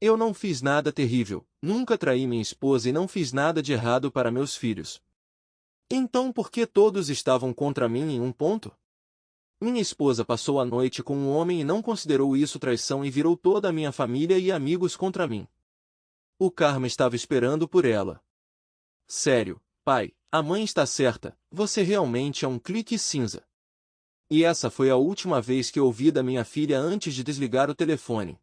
Eu não fiz nada terrível, nunca traí minha esposa e não fiz nada de errado para meus filhos. Então por que todos estavam contra mim em um ponto? Minha esposa passou a noite com um homem e não considerou isso traição e virou toda a minha família e amigos contra mim. O karma estava esperando por ela. Sério, pai, a mãe está certa, você realmente é um clique cinza. E essa foi a última vez que ouvi da minha filha antes de desligar o telefone.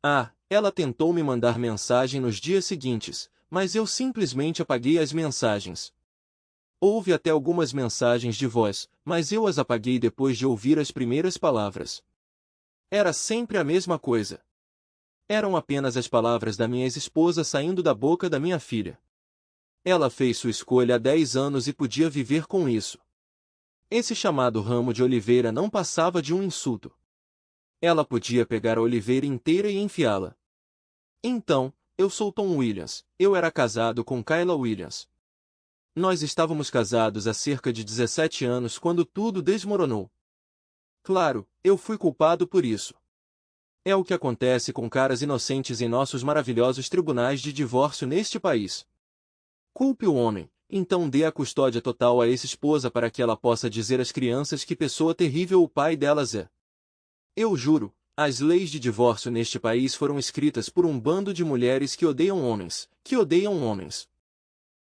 Ah, ela tentou me mandar mensagem nos dias seguintes, mas eu simplesmente apaguei as mensagens. Houve até algumas mensagens de voz, mas eu as apaguei depois de ouvir as primeiras palavras. Era sempre a mesma coisa. Eram apenas as palavras da minha ex-esposa saindo da boca da minha filha. Ela fez sua escolha há 10 anos e podia viver com isso. Esse chamado ramo de oliveira não passava de um insulto. Ela podia pegar a oliveira inteira e enfiá-la. Então, eu sou Tom Williams, eu era casado com Kayla Williams. Nós estávamos casados há cerca de 17 anos quando tudo desmoronou. Claro, eu fui culpado por isso. É o que acontece com caras inocentes em nossos maravilhosos tribunais de divórcio neste país. Culpe o homem, então dê a custódia total a essa esposa para que ela possa dizer às crianças que pessoa terrível o pai delas é. Eu juro, as leis de divórcio neste país foram escritas por um bando de mulheres que odeiam homens, que odeiam homens.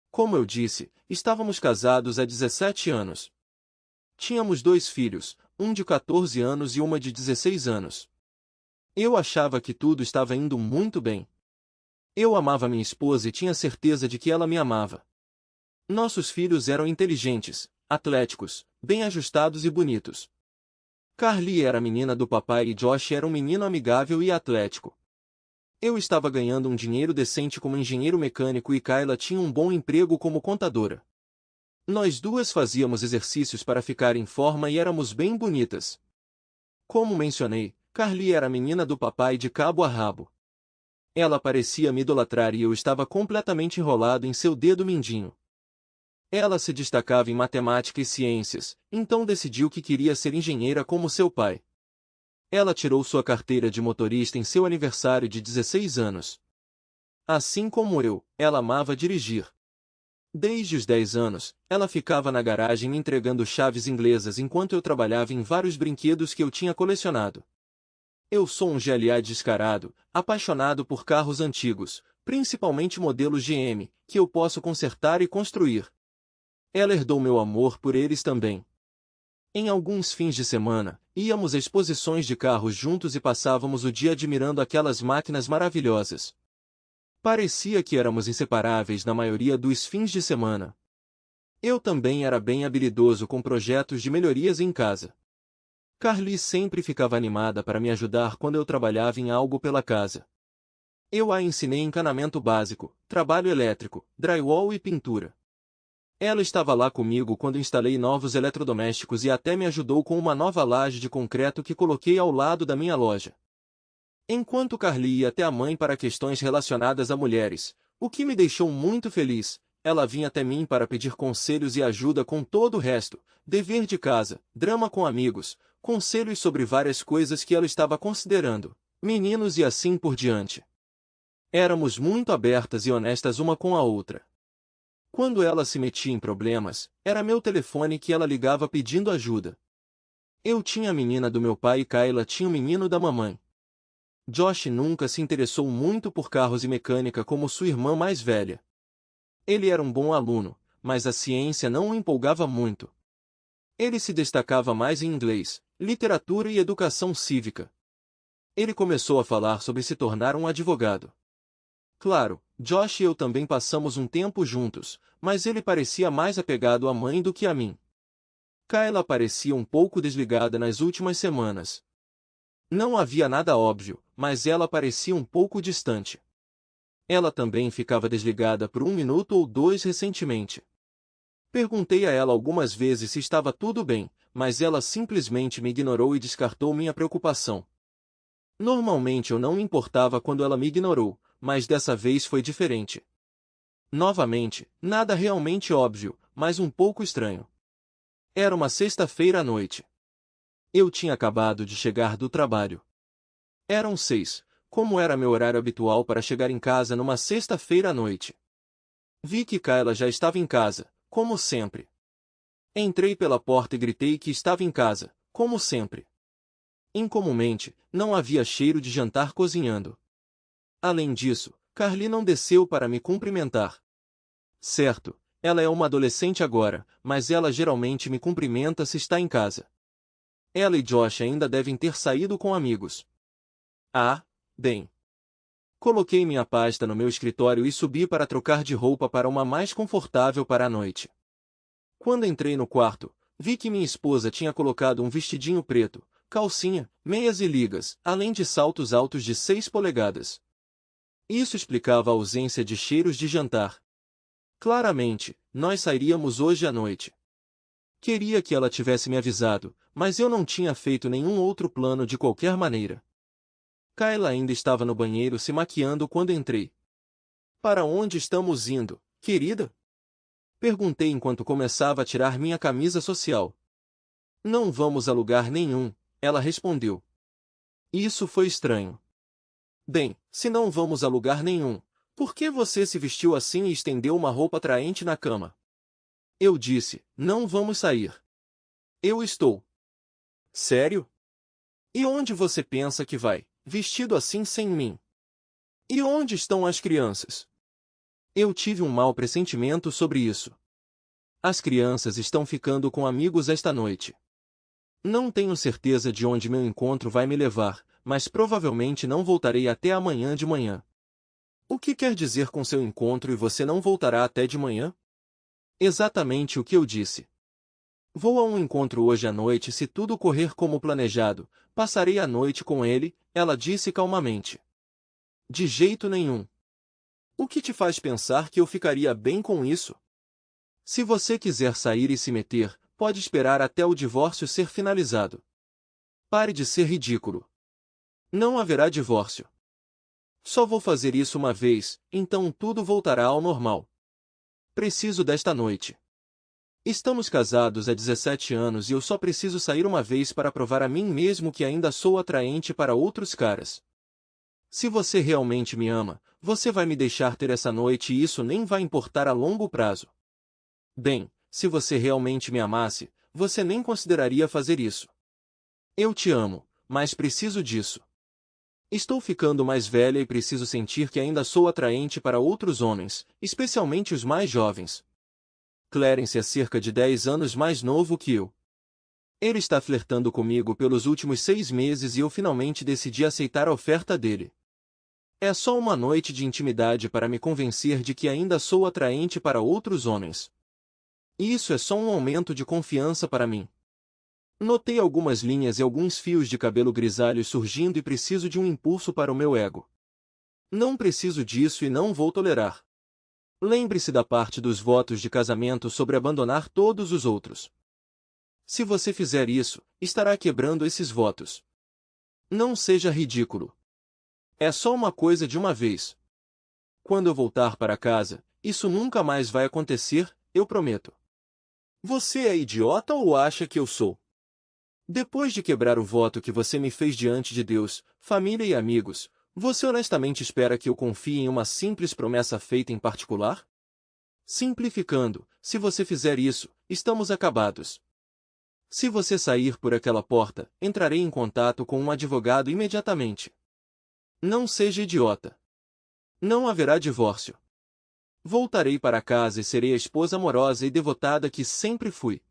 Como eu disse, estávamos casados há 17 anos. Tínhamos 2 filhos, um de 14 anos e uma de 16 anos. Eu achava que tudo estava indo muito bem. Eu amava minha esposa e tinha certeza de que ela me amava. Nossos filhos eram inteligentes, atléticos, bem ajustados e bonitos. Carly era a menina do papai e Josh era um menino amigável e atlético. Eu estava ganhando um dinheiro decente como engenheiro mecânico e Kayla tinha um bom emprego como contadora. Nós duas fazíamos exercícios para ficar em forma e éramos bem bonitas. Como mencionei, Carly era a menina do papai de cabo a rabo. Ela parecia me idolatrar e eu estava completamente enrolado em seu dedo mindinho. Ela se destacava em matemática e ciências, então decidiu que queria ser engenheira como seu pai. Ela tirou sua carteira de motorista em seu aniversário de 16 anos. Assim como eu, ela amava dirigir. Desde os 10 anos, ela ficava na garagem me entregando chaves inglesas enquanto eu trabalhava em vários brinquedos que eu tinha colecionado. Eu sou um GLA descarado, apaixonado por carros antigos, principalmente modelos GM, que eu posso consertar e construir. Ela herdou meu amor por eles também. Em alguns fins de semana, íamos a exposições de carros juntos e passávamos o dia admirando aquelas máquinas maravilhosas. Parecia que éramos inseparáveis na maioria dos fins de semana. Eu também era bem habilidoso com projetos de melhorias em casa. Carly sempre ficava animada para me ajudar quando eu trabalhava em algo pela casa. Eu a ensinei encanamento básico, trabalho elétrico, drywall e pintura. Ela estava lá comigo quando instalei novos eletrodomésticos e até me ajudou com uma nova laje de concreto que coloquei ao lado da minha loja. Enquanto Carly ia até a mãe para questões relacionadas a mulheres, o que me deixou muito feliz, ela vinha até mim para pedir conselhos e ajuda com todo o resto, dever de casa, drama com amigos, conselhos sobre várias coisas que ela estava considerando, meninos e assim por diante. Éramos muito abertas e honestas uma com a outra. Quando ela se metia em problemas, era meu telefone que ela ligava pedindo ajuda. Eu tinha a menina do meu pai e Kayla tinha o menino da mamãe. Josh nunca se interessou muito por carros e mecânica como sua irmã mais velha. Ele era um bom aluno, mas a ciência não o empolgava muito. Ele se destacava mais em inglês, literatura e educação cívica. Ele começou a falar sobre se tornar um advogado. Claro, Josh e eu também passamos um tempo juntos, mas ele parecia mais apegado à mãe do que a mim. Kayla parecia um pouco desligada nas últimas semanas. Não havia nada óbvio, mas ela parecia um pouco distante. Ela também ficava desligada por 1 minuto ou 2 recentemente. Perguntei a ela algumas vezes se estava tudo bem, mas ela simplesmente me ignorou e descartou minha preocupação. Normalmente eu não me importava quando ela me ignorou, mas dessa vez foi diferente. Novamente, nada realmente óbvio, mas um pouco estranho. Era uma sexta-feira à noite. Eu tinha acabado de chegar do trabalho. Eram 6, como era meu horário habitual para chegar em casa numa sexta-feira à noite. Vi que Kayla já estava em casa, como sempre. Entrei pela porta e gritei que estava em casa, como sempre. Incomumente, não havia cheiro de jantar cozinhando. Além disso, Carly não desceu para me cumprimentar. Certo, ela é uma adolescente agora, mas ela geralmente me cumprimenta se está em casa. Ela e Josh ainda devem ter saído com amigos. Ah, bem. Coloquei minha pasta no meu escritório e subi para trocar de roupa para uma mais confortável para a noite. Quando entrei no quarto, vi que minha esposa tinha colocado um vestidinho preto, calcinha, meias e ligas, além de saltos altos de 6 polegadas. Isso explicava a ausência de cheiros de jantar. Claramente, nós sairíamos hoje à noite. Queria que ela tivesse me avisado, mas eu não tinha feito nenhum outro plano de qualquer maneira. Kayla ainda estava no banheiro se maquiando quando entrei. Para onde estamos indo, querida? Perguntei enquanto começava a tirar minha camisa social. Não vamos a lugar nenhum, ela respondeu. Isso foi estranho. Bem, se não vamos a lugar nenhum, por que você se vestiu assim e estendeu uma roupa atraente na cama? Eu disse, não vamos sair. Eu estou. Sério? E onde você pensa que vai, vestido assim sem mim? E onde estão as crianças? Eu tive um mau pressentimento sobre isso. As crianças estão ficando com amigos esta noite. Não tenho certeza de onde meu encontro vai me levar, mas provavelmente não voltarei até amanhã de manhã. O que quer dizer com seu encontro e você não voltará até de manhã? Exatamente o que eu disse. Vou a um encontro hoje à noite se tudo correr como planejado, passarei a noite com ele, ela disse calmamente. De jeito nenhum. O que te faz pensar que eu ficaria bem com isso? Se você quiser sair e se meter, pode esperar até o divórcio ser finalizado. Pare de ser ridículo. Não haverá divórcio. Só vou fazer isso uma vez, então tudo voltará ao normal. Preciso desta noite. Estamos casados há 17 anos e eu só preciso sair uma vez para provar a mim mesmo que ainda sou atraente para outros caras. Se você realmente me ama, você vai me deixar ter essa noite e isso nem vai importar a longo prazo. Bem, se você realmente me amasse, você nem consideraria fazer isso. Eu te amo, mas preciso disso. Estou ficando mais velha e preciso sentir que ainda sou atraente para outros homens, especialmente os mais jovens. Clarence é cerca de 10 anos mais novo que eu. Ele está flertando comigo pelos últimos 6 meses e eu finalmente decidi aceitar a oferta dele. É só uma noite de intimidade para me convencer de que ainda sou atraente para outros homens. Isso é só um aumento de confiança para mim. Notei algumas linhas e alguns fios de cabelo grisalhos surgindo e preciso de um impulso para o meu ego. Não preciso disso e não vou tolerar. Lembre-se da parte dos votos de casamento sobre abandonar todos os outros. Se você fizer isso, estará quebrando esses votos. Não seja ridículo. É só uma coisa de uma vez. Quando eu voltar para casa, isso nunca mais vai acontecer, eu prometo. Você é idiota ou acha que eu sou? Depois de quebrar o voto que você me fez diante de Deus, família e amigos, você honestamente espera que eu confie em uma simples promessa feita em particular? Simplificando, se você fizer isso, estamos acabados. Se você sair por aquela porta, entrarei em contato com um advogado imediatamente. Não seja idiota. Não haverá divórcio. Voltarei para casa e serei a esposa amorosa e devotada que sempre fui.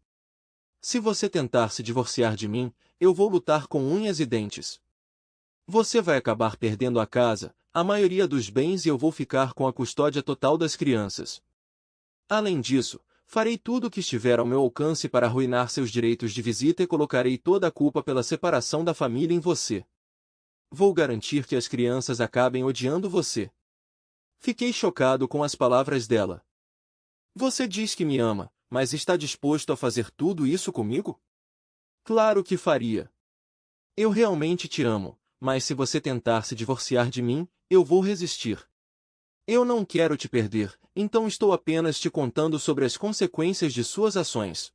Se você tentar se divorciar de mim, eu vou lutar com unhas e dentes. Você vai acabar perdendo a casa, a maioria dos bens e eu vou ficar com a custódia total das crianças. Além disso, farei tudo o que estiver ao meu alcance para arruinar seus direitos de visita e colocarei toda a culpa pela separação da família em você. Vou garantir que as crianças acabem odiando você. Fiquei chocado com as palavras dela. Você diz que me ama, mas está disposto a fazer tudo isso comigo? Claro que faria. Eu realmente te amo, mas se você tentar se divorciar de mim, eu vou resistir. Eu não quero te perder, então estou apenas te contando sobre as consequências de suas ações.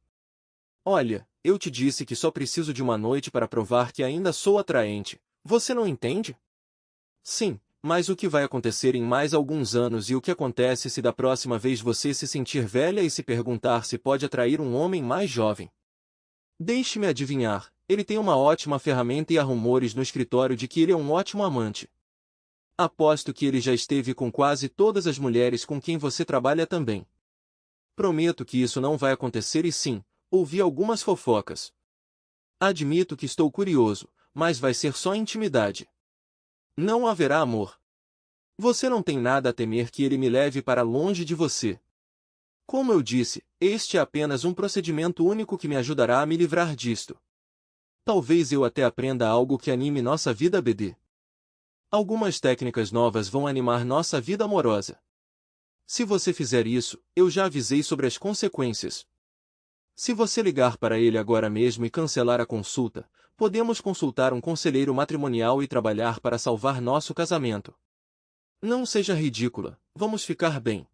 Olha, eu te disse que só preciso de uma noite para provar que ainda sou atraente. Você não entende? Sim, mas o que vai acontecer em mais alguns anos e o que acontece se da próxima vez você se sentir velha e se perguntar se pode atrair um homem mais jovem? Deixe-me adivinhar, ele tem uma ótima ferramenta e há rumores no escritório de que ele é um ótimo amante. Aposto que ele já esteve com quase todas as mulheres com quem você trabalha também. Prometo que isso não vai acontecer e sim, ouvi algumas fofocas. Admito que estou curioso, mas vai ser só intimidade. Não haverá amor. Você não tem nada a temer que ele me leve para longe de você. Como eu disse, este é apenas um procedimento único que me ajudará a me livrar disto. Talvez eu até aprenda algo que anime nossa vida BD. Algumas técnicas novas vão animar nossa vida amorosa. Se você fizer isso, eu já avisei sobre as consequências. Se você ligar para ele agora mesmo e cancelar a consulta, podemos consultar um conselheiro matrimonial e trabalhar para salvar nosso casamento. Não seja ridícula, vamos ficar bem.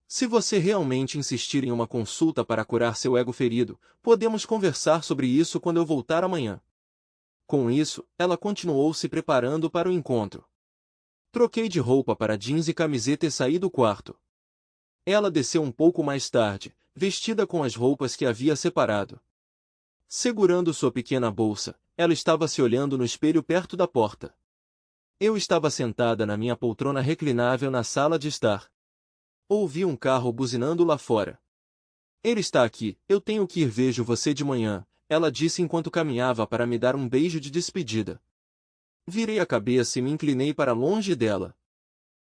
Se você realmente insistir em uma consulta para curar seu ego ferido, podemos conversar sobre isso quando eu voltar amanhã. Com isso, ela continuou se preparando para o encontro. Troquei de roupa para jeans e camiseta e saí do quarto. Ela desceu um pouco mais tarde, vestida com as roupas que havia separado. Segurando sua pequena bolsa, ela estava se olhando no espelho perto da porta. Eu estava sentada na minha poltrona reclinável na sala de estar. Ouvi um carro buzinando lá fora. Ele está aqui, eu tenho que ir, vejo você de manhã, ela disse enquanto caminhava para me dar um beijo de despedida. Virei a cabeça e me inclinei para longe dela.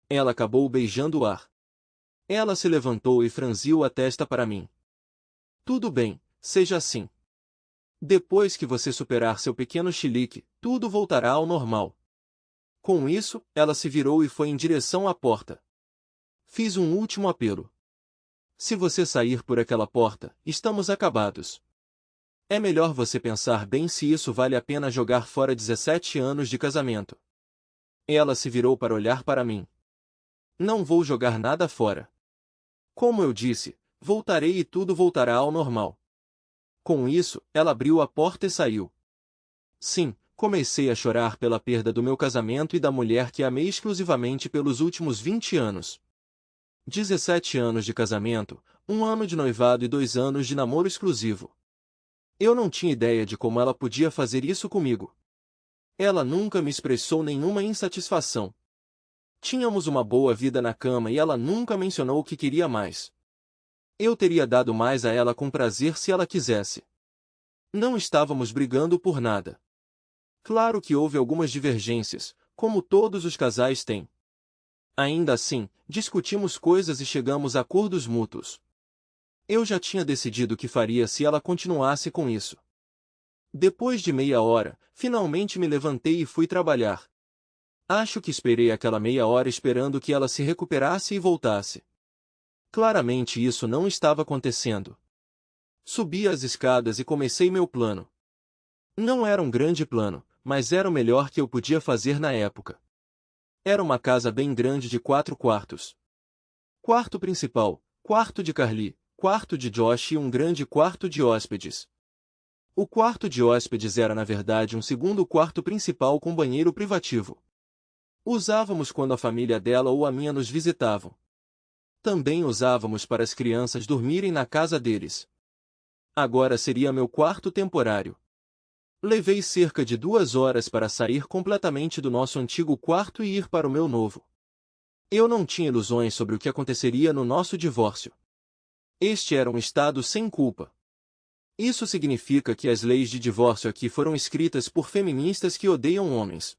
Ela acabou beijando o ar. Ela se levantou e franziu a testa para mim. Tudo bem, seja assim. Depois que você superar seu pequeno chilique, tudo voltará ao normal. Com isso, ela se virou e foi em direção à porta. Fiz um último apelo. Se você sair por aquela porta, estamos acabados. É melhor você pensar bem se isso vale a pena jogar fora 17 anos de casamento. Ela se virou para olhar para mim. Não vou jogar nada fora. Como eu disse, voltarei e tudo voltará ao normal. Com isso, ela abriu a porta e saiu. Sim, comecei a chorar pela perda do meu casamento e da mulher que amei exclusivamente pelos últimos 20 anos. 17 anos de casamento, 1 ano de noivado e 2 anos de namoro exclusivo. Eu não tinha ideia de como ela podia fazer isso comigo. Ela nunca me expressou nenhuma insatisfação. Tínhamos uma boa vida na cama e ela nunca mencionou que queria mais. Eu teria dado mais a ela com prazer se ela quisesse. Não estávamos brigando por nada. Claro que houve algumas divergências, como todos os casais têm. Ainda assim, discutimos coisas e chegamos a acordos mútuos. Eu já tinha decidido o que faria se ela continuasse com isso. Depois de meia hora, finalmente me levantei e fui trabalhar. Acho que esperei aquela meia hora esperando que ela se recuperasse e voltasse. Claramente isso não estava acontecendo. Subi as escadas e comecei meu plano. Não era um grande plano, mas era o melhor que eu podia fazer na época. Era uma casa bem grande de 4 quartos. Quarto principal, quarto de Carly, quarto de Josh e um grande quarto de hóspedes. O quarto de hóspedes era na verdade um segundo quarto principal com banheiro privativo. Usávamos quando a família dela ou a minha nos visitavam. Também usávamos para as crianças dormirem na casa deles. Agora seria meu quarto temporário. Levei cerca de 2 horas para sair completamente do nosso antigo quarto e ir para o meu novo. Eu não tinha ilusões sobre o que aconteceria no nosso divórcio. Este era um estado sem culpa. Isso significa que as leis de divórcio aqui foram escritas por feministas que odeiam homens.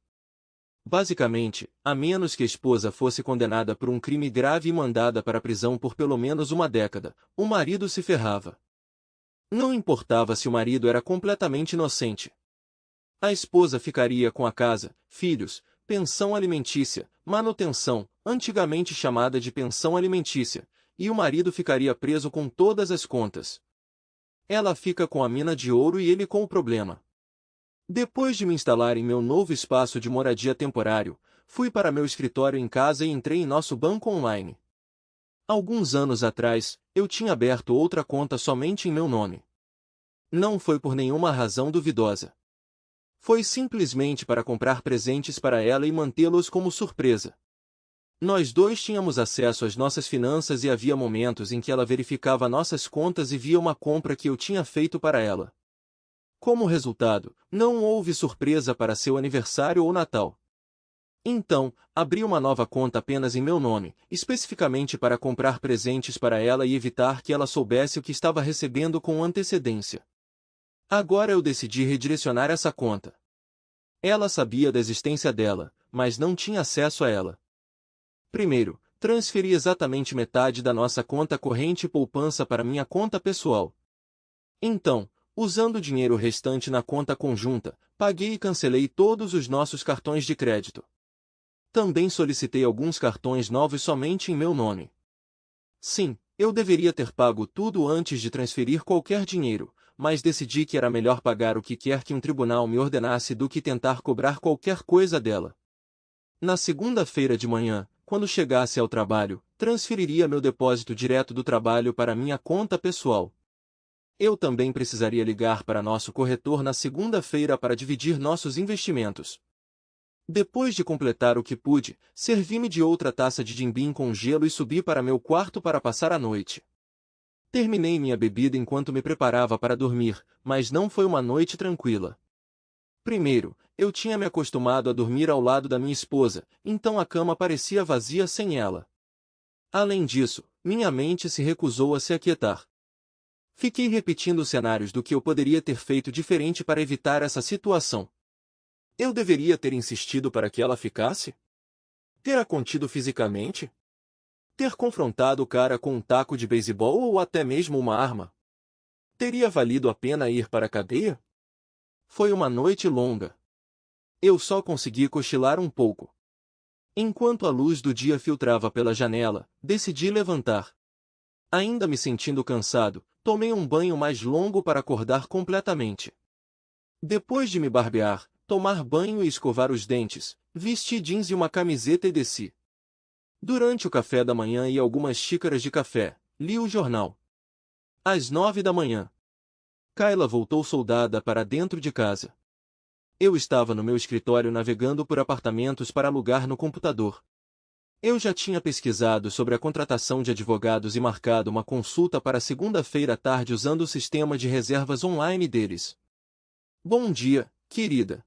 Basicamente, a menos que a esposa fosse condenada por um crime grave e mandada para a prisão por pelo menos uma década, o marido se ferrava. Não importava se o marido era completamente inocente. A esposa ficaria com a casa, filhos, pensão alimentícia, manutenção, antigamente chamada de pensão alimentícia, e o marido ficaria preso com todas as contas. Ela fica com a mina de ouro e ele com o problema. Depois de me instalar em meu novo espaço de moradia temporário, fui para meu escritório em casa e entrei em nosso banco online. Alguns anos atrás, eu tinha aberto outra conta somente em meu nome. Não foi por nenhuma razão duvidosa. Foi simplesmente para comprar presentes para ela e mantê-los como surpresa. Nós dois tínhamos acesso às nossas finanças e havia momentos em que ela verificava nossas contas e via uma compra que eu tinha feito para ela. Como resultado, não houve surpresa para seu aniversário ou Natal. Então, abri uma nova conta apenas em meu nome, especificamente para comprar presentes para ela e evitar que ela soubesse o que estava recebendo com antecedência. Agora eu decidi redirecionar essa conta. Ela sabia da existência dela, mas não tinha acesso a ela. Primeiro, transferi exatamente metade da nossa conta corrente e poupança para minha conta pessoal. Então, usando o dinheiro restante na conta conjunta, paguei e cancelei todos os nossos cartões de crédito. Também solicitei alguns cartões novos somente em meu nome. Sim, eu deveria ter pago tudo antes de transferir qualquer dinheiro, mas decidi que era melhor pagar o que quer que um tribunal me ordenasse do que tentar cobrar qualquer coisa dela. Na segunda-feira de manhã, quando chegasse ao trabalho, transferiria meu depósito direto do trabalho para minha conta pessoal. Eu também precisaria ligar para nosso corretor na segunda-feira para dividir nossos investimentos. Depois de completar o que pude, servi-me de outra taça de jim-bim com gelo e subi para meu quarto para passar a noite. Terminei minha bebida enquanto me preparava para dormir, mas não foi uma noite tranquila. Primeiro, eu tinha me acostumado a dormir ao lado da minha esposa, então a cama parecia vazia sem ela. Além disso, minha mente se recusou a se aquietar. Fiquei repetindo cenários do que eu poderia ter feito diferente para evitar essa situação. Eu deveria ter insistido para que ela ficasse? Ter a contido fisicamente? Ter confrontado o cara com um taco de beisebol ou até mesmo uma arma? Teria valido a pena ir para a cadeia? Foi uma noite longa. Eu só consegui cochilar um pouco. Enquanto a luz do dia filtrava pela janela, decidi levantar. Ainda me sentindo cansado, tomei um banho mais longo para acordar completamente. Depois de me barbear, tomar banho e escovar os dentes, vesti jeans e uma camiseta e desci. Durante o café da manhã e algumas xícaras de café, li o jornal. Às 9 da manhã. Kayla voltou soldada para dentro de casa. Eu estava no meu escritório navegando por apartamentos para alugar no computador. Eu já tinha pesquisado sobre a contratação de advogados e marcado uma consulta para segunda-feira à tarde usando o sistema de reservas online deles. Bom dia, querida.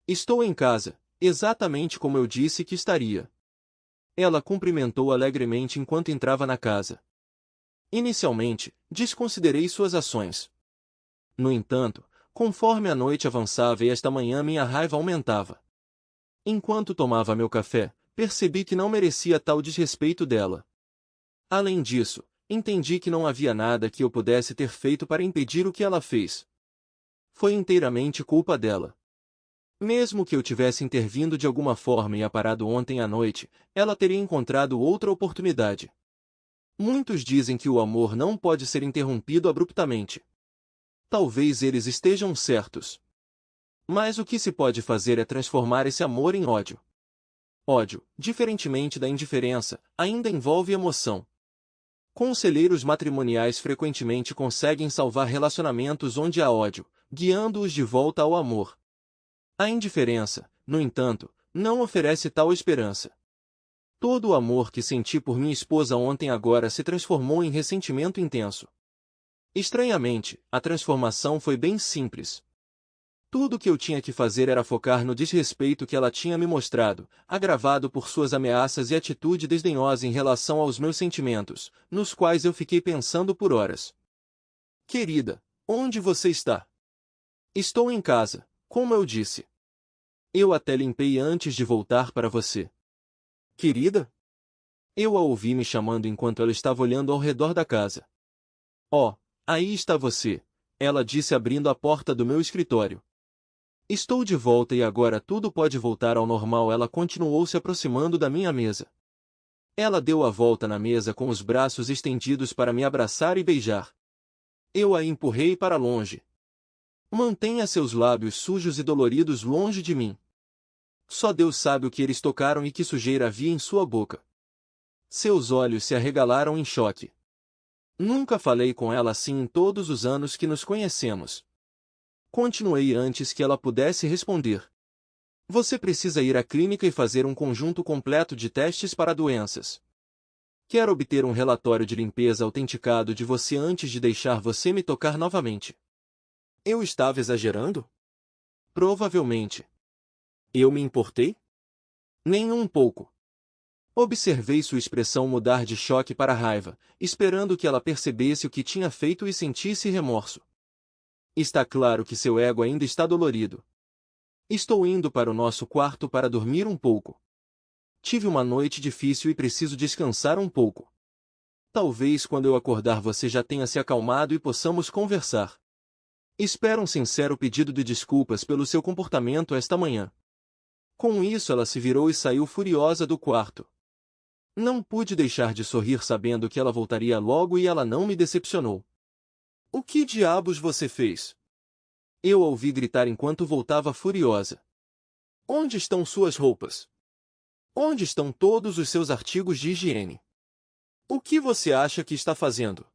Estou em casa, exatamente como eu disse que estaria. Ela cumprimentou alegremente enquanto entrava na casa. Inicialmente, desconsiderei suas ações. No entanto, conforme a noite avançava e esta manhã minha raiva aumentava. Enquanto tomava meu café, percebi que não merecia tal desrespeito dela. Além disso, entendi que não havia nada que eu pudesse ter feito para impedir o que ela fez. Foi inteiramente culpa dela. Mesmo que eu tivesse intervindo de alguma forma e a parado ontem à noite, ela teria encontrado outra oportunidade. Muitos dizem que o amor não pode ser interrompido abruptamente. Talvez eles estejam certos. Mas o que se pode fazer é transformar esse amor em ódio. Ódio, diferentemente da indiferença, ainda envolve emoção. Conselheiros matrimoniais frequentemente conseguem salvar relacionamentos onde há ódio, guiando-os de volta ao amor. A indiferença, no entanto, não oferece tal esperança. Todo o amor que senti por minha esposa ontem agora se transformou em ressentimento intenso. Estranhamente, a transformação foi bem simples. Tudo o que eu tinha que fazer era focar no desrespeito que ela tinha me mostrado, agravado por suas ameaças e atitude desdenhosa em relação aos meus sentimentos, nos quais eu fiquei pensando por horas. Querida, onde você está? Estou em casa, como eu disse. Eu até limpei antes de voltar para você. Querida? Eu a ouvi me chamando enquanto ela estava olhando ao redor da casa. Oh, aí está você, ela disse abrindo a porta do meu escritório. Estou de volta e agora tudo pode voltar ao normal. Ela continuou se aproximando da minha mesa. Ela deu a volta na mesa com os braços estendidos para me abraçar e beijar. Eu a empurrei para longe. Mantenha seus lábios sujos e doloridos longe de mim. Só Deus sabe o que eles tocaram e que sujeira havia em sua boca. Seus olhos se arregalaram em choque. Nunca falei com ela assim em todos os anos que nos conhecemos. Continuei antes que ela pudesse responder. Você precisa ir à clínica e fazer um conjunto completo de testes para doenças. Quero obter um relatório de limpeza autenticado de você antes de deixar você me tocar novamente. Eu estava exagerando? Provavelmente. Eu me importei? Nem um pouco. Observei sua expressão mudar de choque para raiva, esperando que ela percebesse o que tinha feito e sentisse remorso. Está claro que seu ego ainda está dolorido. Estou indo para o nosso quarto para dormir um pouco. Tive uma noite difícil e preciso descansar um pouco. Talvez quando eu acordar você já tenha se acalmado e possamos conversar. Espero um sincero pedido de desculpas pelo seu comportamento esta manhã. Com isso ela se virou e saiu furiosa do quarto. Não pude deixar de sorrir sabendo que ela voltaria logo e ela não me decepcionou. O que diabos você fez? Eu a ouvi gritar enquanto voltava furiosa. Onde estão suas roupas? Onde estão todos os seus artigos de higiene? O que você acha que está fazendo?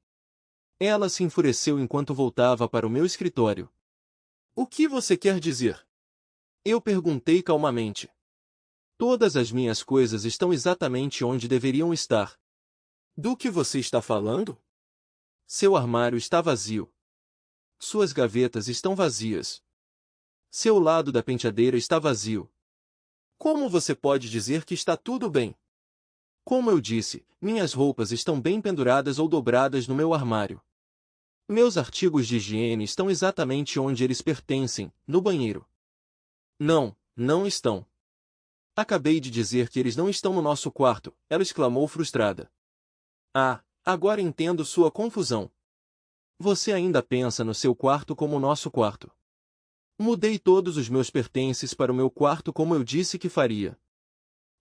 Ela se enfureceu enquanto voltava para o meu escritório. O que você quer dizer? Eu perguntei calmamente. Todas as minhas coisas estão exatamente onde deveriam estar. Do que você está falando? Seu armário está vazio. Suas gavetas estão vazias. Seu lado da penteadeira está vazio. Como você pode dizer que está tudo bem? Como eu disse, minhas roupas estão bem penduradas ou dobradas no meu armário. Meus artigos de higiene estão exatamente onde eles pertencem, no banheiro. Não, não estão. Acabei de dizer que eles não estão no nosso quarto, ela exclamou frustrada. Ah, agora entendo sua confusão. Você ainda pensa no seu quarto como o nosso quarto. Mudei todos os meus pertences para o meu quarto como eu disse que faria.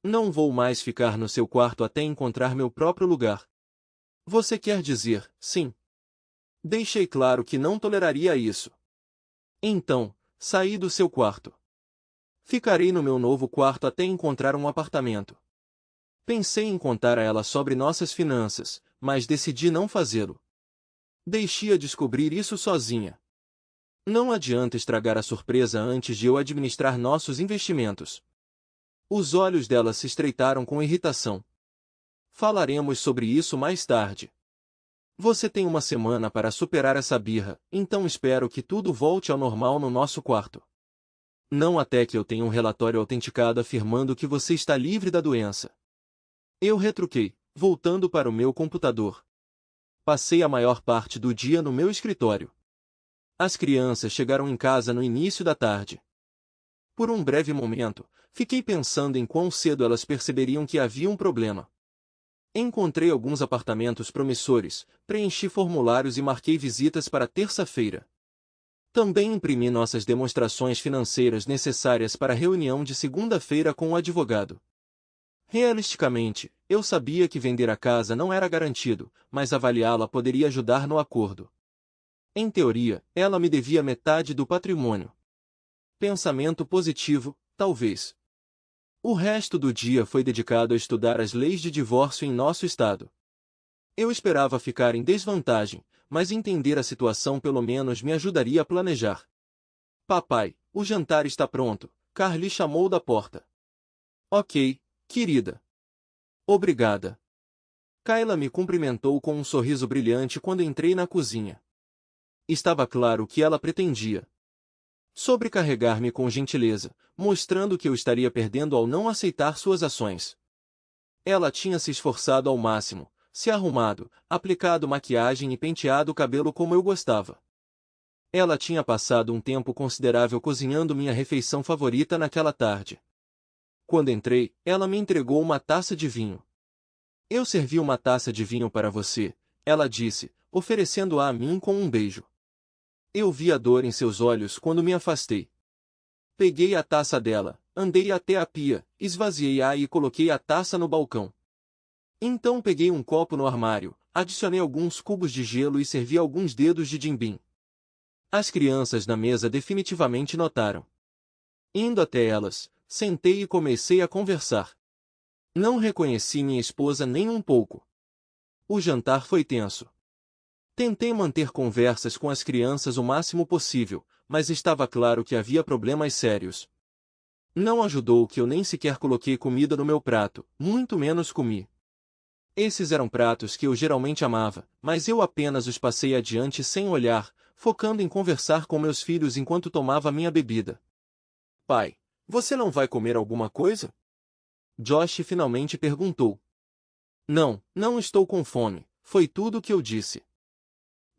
Não vou mais ficar no seu quarto até encontrar meu próprio lugar. Você quer dizer, sim. Deixei claro que não toleraria isso. Então, saí do seu quarto. Ficarei no meu novo quarto até encontrar um apartamento. Pensei em contar a ela sobre nossas finanças, mas decidi não fazê-lo. Deixei-a descobrir isso sozinha. Não adianta estragar a surpresa antes de eu administrar nossos investimentos. Os olhos dela se estreitaram com irritação. Falaremos sobre isso mais tarde. Você tem uma semana para superar essa birra, então espero que tudo volte ao normal no nosso quarto. Não até que eu tenha um relatório autenticado afirmando que você está livre da doença. Eu retruquei, voltando para o meu computador. Passei a maior parte do dia no meu escritório. As crianças chegaram em casa no início da tarde. Por um breve momento, fiquei pensando em quão cedo elas perceberiam que havia um problema. Encontrei alguns apartamentos promissores, preenchi formulários e marquei visitas para terça-feira. Também imprimi nossas demonstrações financeiras necessárias para a reunião de segunda-feira com o advogado. Realisticamente, eu sabia que vender a casa não era garantido, mas avaliá-la poderia ajudar no acordo. Em teoria, ela me devia metade do patrimônio. Pensamento positivo, talvez. O resto do dia foi dedicado a estudar as leis de divórcio em nosso estado. Eu esperava ficar em desvantagem, mas entender a situação pelo menos me ajudaria a planejar. Papai, o jantar está pronto, Carly chamou da porta. Ok, querida. Obrigada. Kayla me cumprimentou com um sorriso brilhante quando entrei na cozinha. Estava claro o que ela pretendia. Sobrecarregar-me com gentileza, mostrando que eu estaria perdendo ao não aceitar suas ações. Ela tinha se esforçado ao máximo, se arrumado, aplicado maquiagem e penteado o cabelo como eu gostava. Ela tinha passado um tempo considerável cozinhando minha refeição favorita naquela tarde. Quando entrei, ela me entregou uma taça de vinho. Eu servi uma taça de vinho para você, ela disse, oferecendo-a a mim com um beijo. Eu vi a dor em seus olhos quando me afastei. Peguei a taça dela, andei até a pia, esvaziei-a e coloquei a taça no balcão. Então peguei um copo no armário, adicionei alguns cubos de gelo e servi alguns dedos de jim-bim. As crianças na mesa definitivamente notaram. Indo até elas, sentei e comecei a conversar. Não reconheci minha esposa nem um pouco. O jantar foi tenso. Tentei manter conversas com as crianças o máximo possível, mas estava claro que havia problemas sérios. Não ajudou que eu nem sequer coloquei comida no meu prato, muito menos comi. Esses eram pratos que eu geralmente amava, mas eu apenas os passei adiante sem olhar, focando em conversar com meus filhos enquanto tomava minha bebida. Pai, você não vai comer alguma coisa? Josh finalmente perguntou. Não, não estou com fome, foi tudo o que eu disse.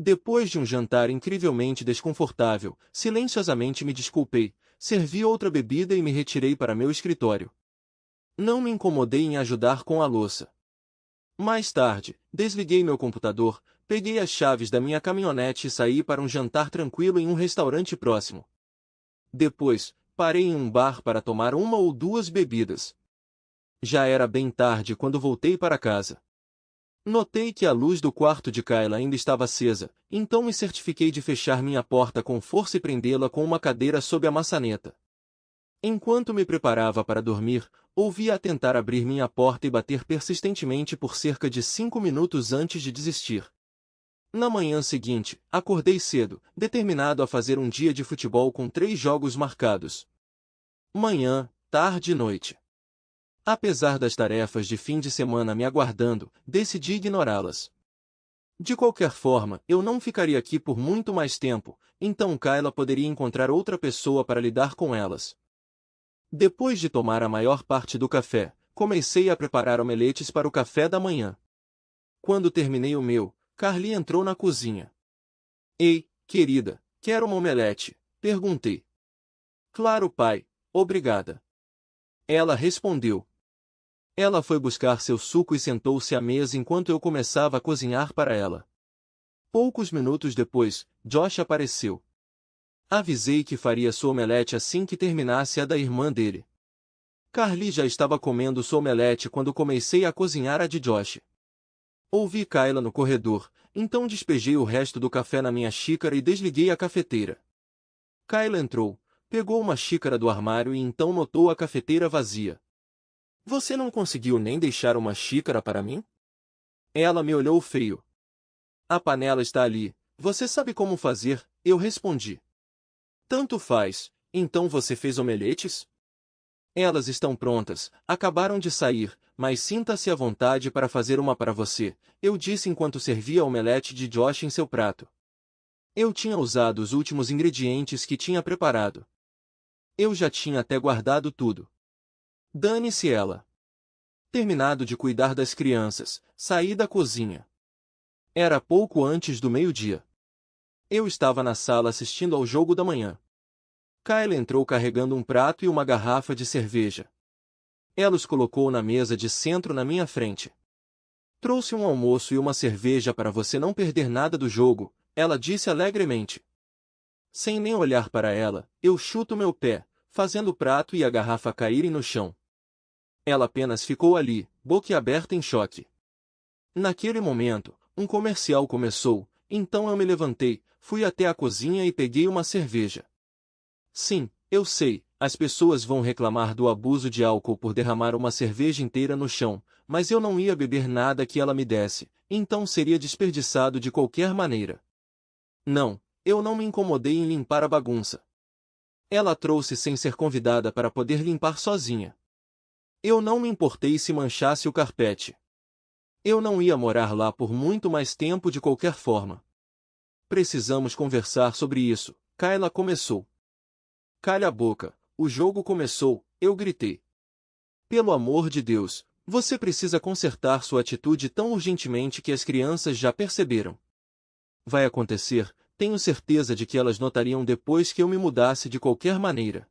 Depois de um jantar incrivelmente desconfortável, silenciosamente me desculpei, servi outra bebida e me retirei para meu escritório. Não me incomodei em ajudar com a louça. Mais tarde, desliguei meu computador, peguei as chaves da minha caminhonete e saí para um jantar tranquilo em um restaurante próximo. Depois, parei em um bar para tomar uma ou duas bebidas. Já era bem tarde quando voltei para casa. Notei que a luz do quarto de Kayla ainda estava acesa, então me certifiquei de fechar minha porta com força e prendê-la com uma cadeira sob a maçaneta. Enquanto me preparava para dormir, ouvi-a tentar abrir minha porta e bater persistentemente por cerca de 5 minutos antes de desistir. Na manhã seguinte, acordei cedo, determinado a fazer um dia de futebol com 3 jogos marcados. Manhã, tarde e noite. Apesar das tarefas de fim de semana me aguardando, decidi ignorá-las. De qualquer forma, eu não ficaria aqui por muito mais tempo, então Kayla poderia encontrar outra pessoa para lidar com elas. Depois de tomar a maior parte do café, comecei a preparar omeletes para o café da manhã. Quando terminei o meu, Carly entrou na cozinha. Ei, querida, quer uma omelete? Perguntei. Claro, pai, obrigada. Ela respondeu. Ela foi buscar seu suco e sentou-se à mesa enquanto eu começava a cozinhar para ela. Poucos minutos depois, Josh apareceu. Avisei que faria sua omelete assim que terminasse a da irmã dele. Carly já estava comendo sua omelete quando comecei a cozinhar a de Josh. Ouvi Kayla no corredor, então despejei o resto do café na minha xícara e desliguei a cafeteira. Kayla entrou, pegou uma xícara do armário e então notou a cafeteira vazia. Você não conseguiu nem deixar uma xícara para mim? Ela me olhou feio. A panela está ali, você sabe como fazer, eu respondi. Tanto faz, então você fez omeletes? Elas estão prontas, acabaram de sair, mas sinta-se à vontade para fazer uma para você, eu disse enquanto servia a omelete de Josh em seu prato. Eu tinha usado os últimos ingredientes que tinha preparado. Eu já tinha até guardado tudo. Dane-se ela. Terminado de cuidar das crianças, saí da cozinha. Era pouco antes do meio-dia. Eu estava na sala assistindo ao jogo da manhã. Kayla entrou carregando um prato e uma garrafa de cerveja. Ela os colocou na mesa de centro na minha frente. Trouxe um almoço e uma cerveja para você não perder nada do jogo, ela disse alegremente. Sem nem olhar para ela, eu chuto meu pé, fazendo o prato e a garrafa caírem no chão. Ela apenas ficou ali, boquiaberta em choque. Naquele momento, um comercial começou, então eu me levantei, fui até a cozinha e peguei uma cerveja. Sim, eu sei, as pessoas vão reclamar do abuso de álcool por derramar uma cerveja inteira no chão, mas eu não ia beber nada que ela me desse, então seria desperdiçado de qualquer maneira. Não, eu não me incomodei em limpar a bagunça. Ela trouxe sem ser convidada para poder limpar sozinha. Eu não me importei se manchasse o carpete. Eu não ia morar lá por muito mais tempo de qualquer forma. Precisamos conversar sobre isso, Kayla começou. Calha a boca, o jogo começou, eu gritei. Pelo amor de Deus, você precisa consertar sua atitude tão urgentemente que as crianças já perceberam. Vai acontecer, tenho certeza de que elas notariam depois que eu me mudasse de qualquer maneira.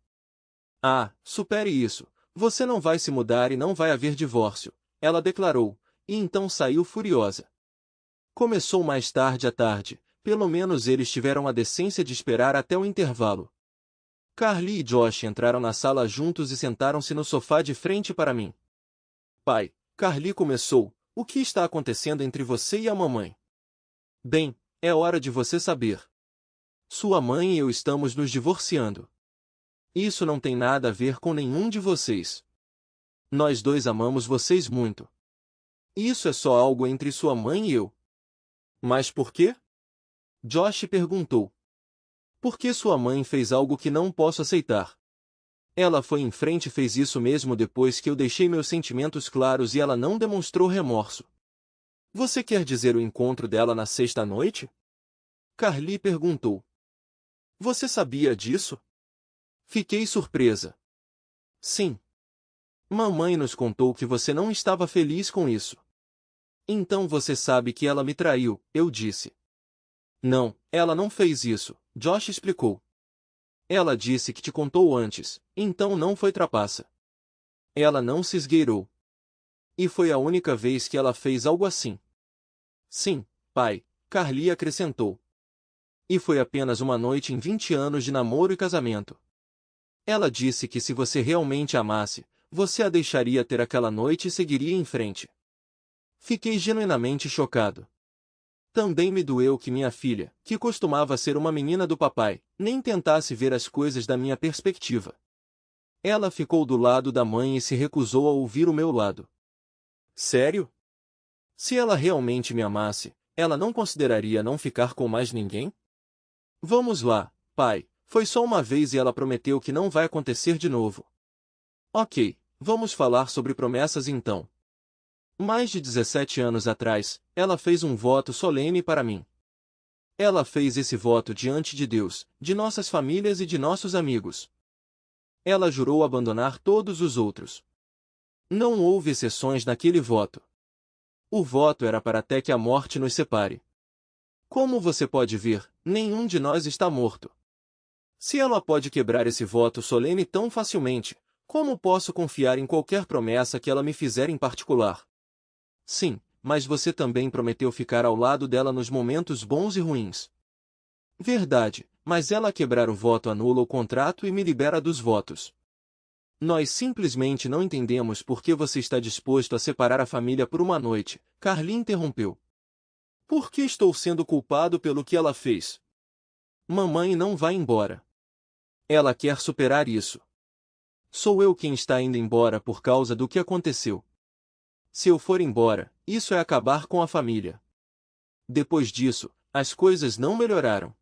Ah, supere isso. Você não vai se mudar e não vai haver divórcio, ela declarou, e então saiu furiosa. Começou mais tarde à tarde, pelo menos eles tiveram a decência de esperar até o intervalo. Carly e Josh entraram na sala juntos e sentaram-se no sofá de frente para mim. Pai, Carly começou, o que está acontecendo entre você e a mamãe? Bem, é hora de você saber. Sua mãe e eu estamos nos divorciando. Isso não tem nada a ver com nenhum de vocês. Nós dois amamos vocês muito. Isso é só algo entre sua mãe e eu. Mas por quê? Josh perguntou. Porque sua mãe fez algo que não posso aceitar. Ela foi em frente e fez isso mesmo depois que eu deixei meus sentimentos claros e ela não demonstrou remorso. Você quer dizer o encontro dela na sexta noite? Carly perguntou. Você sabia disso? Fiquei surpresa. Sim. Mamãe nos contou que você não estava feliz com isso. Então você sabe que ela me traiu, eu disse. Não, ela não fez isso, Josh explicou. Ela disse que te contou antes, então não foi trapaça. Ela não se esgueirou. E foi a única vez que ela fez algo assim. Sim, pai, Carly acrescentou. E foi apenas uma noite em 20 anos de namoro e casamento. Ela disse que se você realmente amasse, você a deixaria ter aquela noite e seguiria em frente. Fiquei genuinamente chocado. Também me doeu que minha filha, que costumava ser uma menina do papai, nem tentasse ver as coisas da minha perspectiva. Ela ficou do lado da mãe e se recusou a ouvir o meu lado. Sério? Se ela realmente me amasse, ela não consideraria não ficar com mais ninguém? Vamos lá, pai, foi só uma vez e ela prometeu que não vai acontecer de novo. Ok, vamos falar sobre promessas então. Mais de 17 anos atrás, ela fez um voto solene para mim. Ela fez esse voto diante de Deus, de nossas famílias e de nossos amigos. Ela jurou abandonar todos os outros. Não houve exceções naquele voto. O voto era para até que a morte nos separe. Como você pode ver, nenhum de nós está morto. Se ela pode quebrar esse voto solene tão facilmente, como posso confiar em qualquer promessa que ela me fizer em particular? Sim, mas você também prometeu ficar ao lado dela nos momentos bons e ruins. Verdade, mas ela quebrar o voto anula o contrato e me libera dos votos. Nós simplesmente não entendemos por que você está disposto a separar a família por uma noite, Carly interrompeu. Por que estou sendo culpado pelo que ela fez? Mamãe não vai embora. Ela quer superar isso. Sou eu quem está indo embora por causa do que aconteceu. Se eu for embora, isso é acabar com a família. Depois disso, as coisas não melhoraram.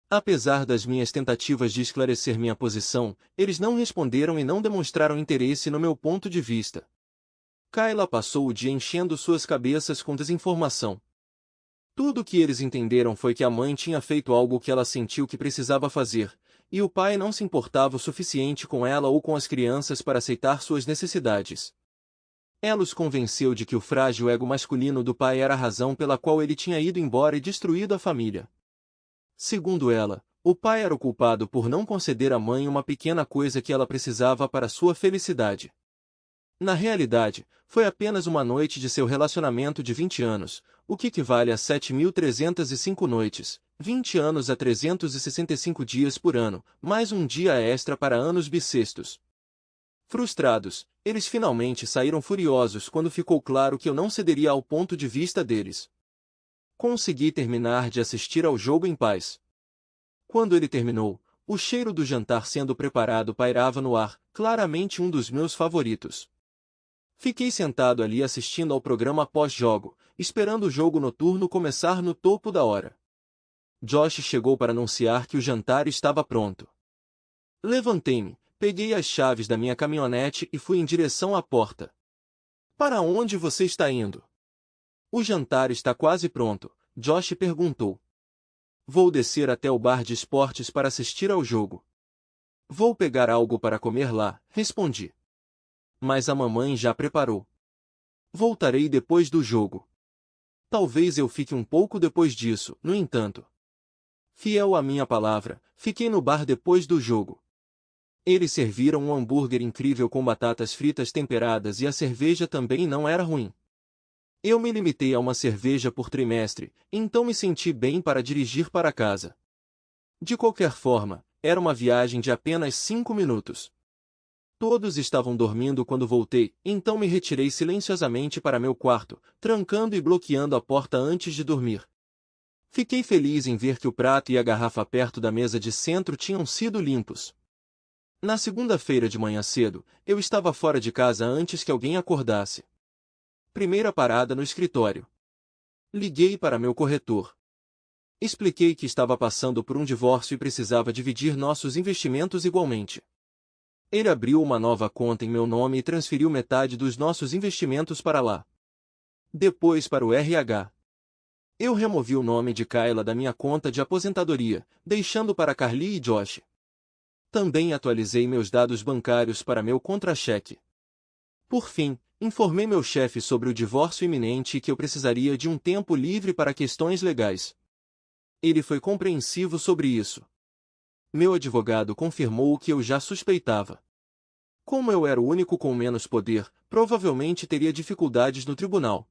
Apesar das minhas tentativas de esclarecer minha posição, eles não responderam e não demonstraram interesse no meu ponto de vista. Kayla passou o dia enchendo suas cabeças com desinformação. Tudo o que eles entenderam foi que a mãe tinha feito algo que ela sentiu que precisava fazer, e o pai não se importava o suficiente com ela ou com as crianças para aceitar suas necessidades. Ela os convenceu de que o frágil ego masculino do pai era a razão pela qual ele tinha ido embora e destruído a família. Segundo ela, o pai era o culpado por não conceder à mãe uma pequena coisa que ela precisava para sua felicidade. Na realidade, foi apenas uma noite de seu relacionamento de 20 anos, o que equivale a 7.305 noites, 20 anos a 365 dias por ano, mais um dia extra para anos bissextos. Frustrados, eles finalmente saíram furiosos quando ficou claro que eu não cederia ao ponto de vista deles. Consegui terminar de assistir ao jogo em paz. Quando ele terminou, o cheiro do jantar sendo preparado pairava no ar, claramente um dos meus favoritos. Fiquei sentado ali assistindo ao programa pós-jogo, esperando o jogo noturno começar no topo da hora. Josh chegou para anunciar que o jantar estava pronto. Levantei-me, peguei as chaves da minha caminhonete e fui em direção à porta. Para onde você está indo? O jantar está quase pronto, Josh perguntou. Vou descer até o bar de esportes para assistir ao jogo. Vou pegar algo para comer lá, respondi. Mas a mamãe já preparou. Voltarei depois do jogo. Talvez eu fique um pouco depois disso, no entanto. Fiel à minha palavra, fiquei no bar depois do jogo. Eles serviram um hambúrguer incrível com batatas fritas temperadas e a cerveja também não era ruim. Eu me limitei a uma cerveja por trimestre, então me senti bem para dirigir para casa. De qualquer forma, era uma viagem de apenas 5 minutos. Todos estavam dormindo quando voltei, então me retirei silenciosamente para meu quarto, trancando e bloqueando a porta antes de dormir. Fiquei feliz em ver que o prato e a garrafa perto da mesa de centro tinham sido limpos. Na segunda-feira de manhã cedo, eu estava fora de casa antes que alguém acordasse. Primeira parada no escritório. Liguei para meu corretor. Expliquei que estava passando por um divórcio e precisava dividir nossos investimentos igualmente. Ele abriu uma nova conta em meu nome e transferiu metade dos nossos investimentos para lá. Depois para o RH. Eu removi o nome de Kayla da minha conta de aposentadoria, deixando para Carly e Josh. Também atualizei meus dados bancários para meu contra-cheque. Por fim, informei meu chefe sobre o divórcio iminente e que eu precisaria de um tempo livre para questões legais. Ele foi compreensivo sobre isso. Meu advogado confirmou o que eu já suspeitava. Como eu era o único com menos poder, provavelmente teria dificuldades no tribunal.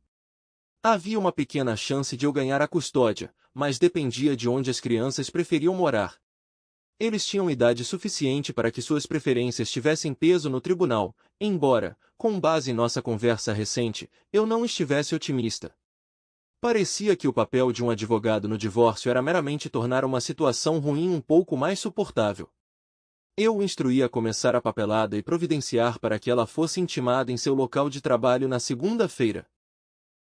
Havia uma pequena chance de eu ganhar a custódia, mas dependia de onde as crianças preferiam morar. Eles tinham idade suficiente para que suas preferências tivessem peso no tribunal, embora, com base em nossa conversa recente, eu não estivesse otimista. Parecia que o papel de um advogado no divórcio era meramente tornar uma situação ruim um pouco mais suportável. Eu o instruí a começar a papelada e providenciar para que ela fosse intimada em seu local de trabalho na segunda-feira.